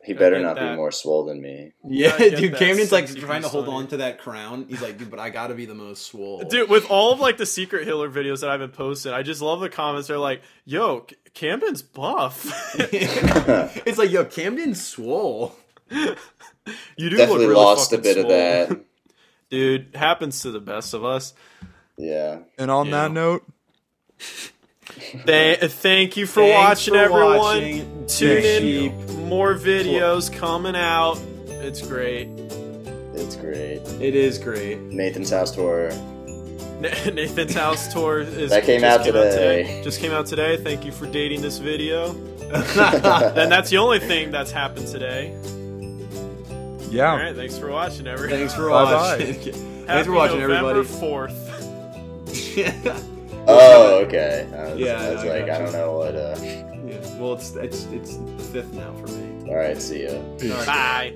He better not be more swole than me. Yeah, dude, Camden's like trying to hold on to that crown. He's like, dude, but I gotta be the most swole. Dude, with all of like the secret Hiller videos that I've been posting, I just love the comments. They're like, yo, Camden's buff. It's like, yo, Camden's swole. You do definitely look really lost a bit swole. of that. Dude, happens to the best of us. Yeah. And on that note, thank you for watching, everyone. Tune in. More videos coming out. It's great. It's great. It is great. Nathan's house tour. Nathan's house tour is that came out today. Just came out today. Thank you for dating this video. And that's the only thing that's happened today. Yeah. All right. Thanks for watching, everyone. Thanks for watching. Thanks for watching, everybody. November 4th. Oh, okay. I was I don't know what. Yeah. Well, it's the 5th now for me. All right. See ya. Bye.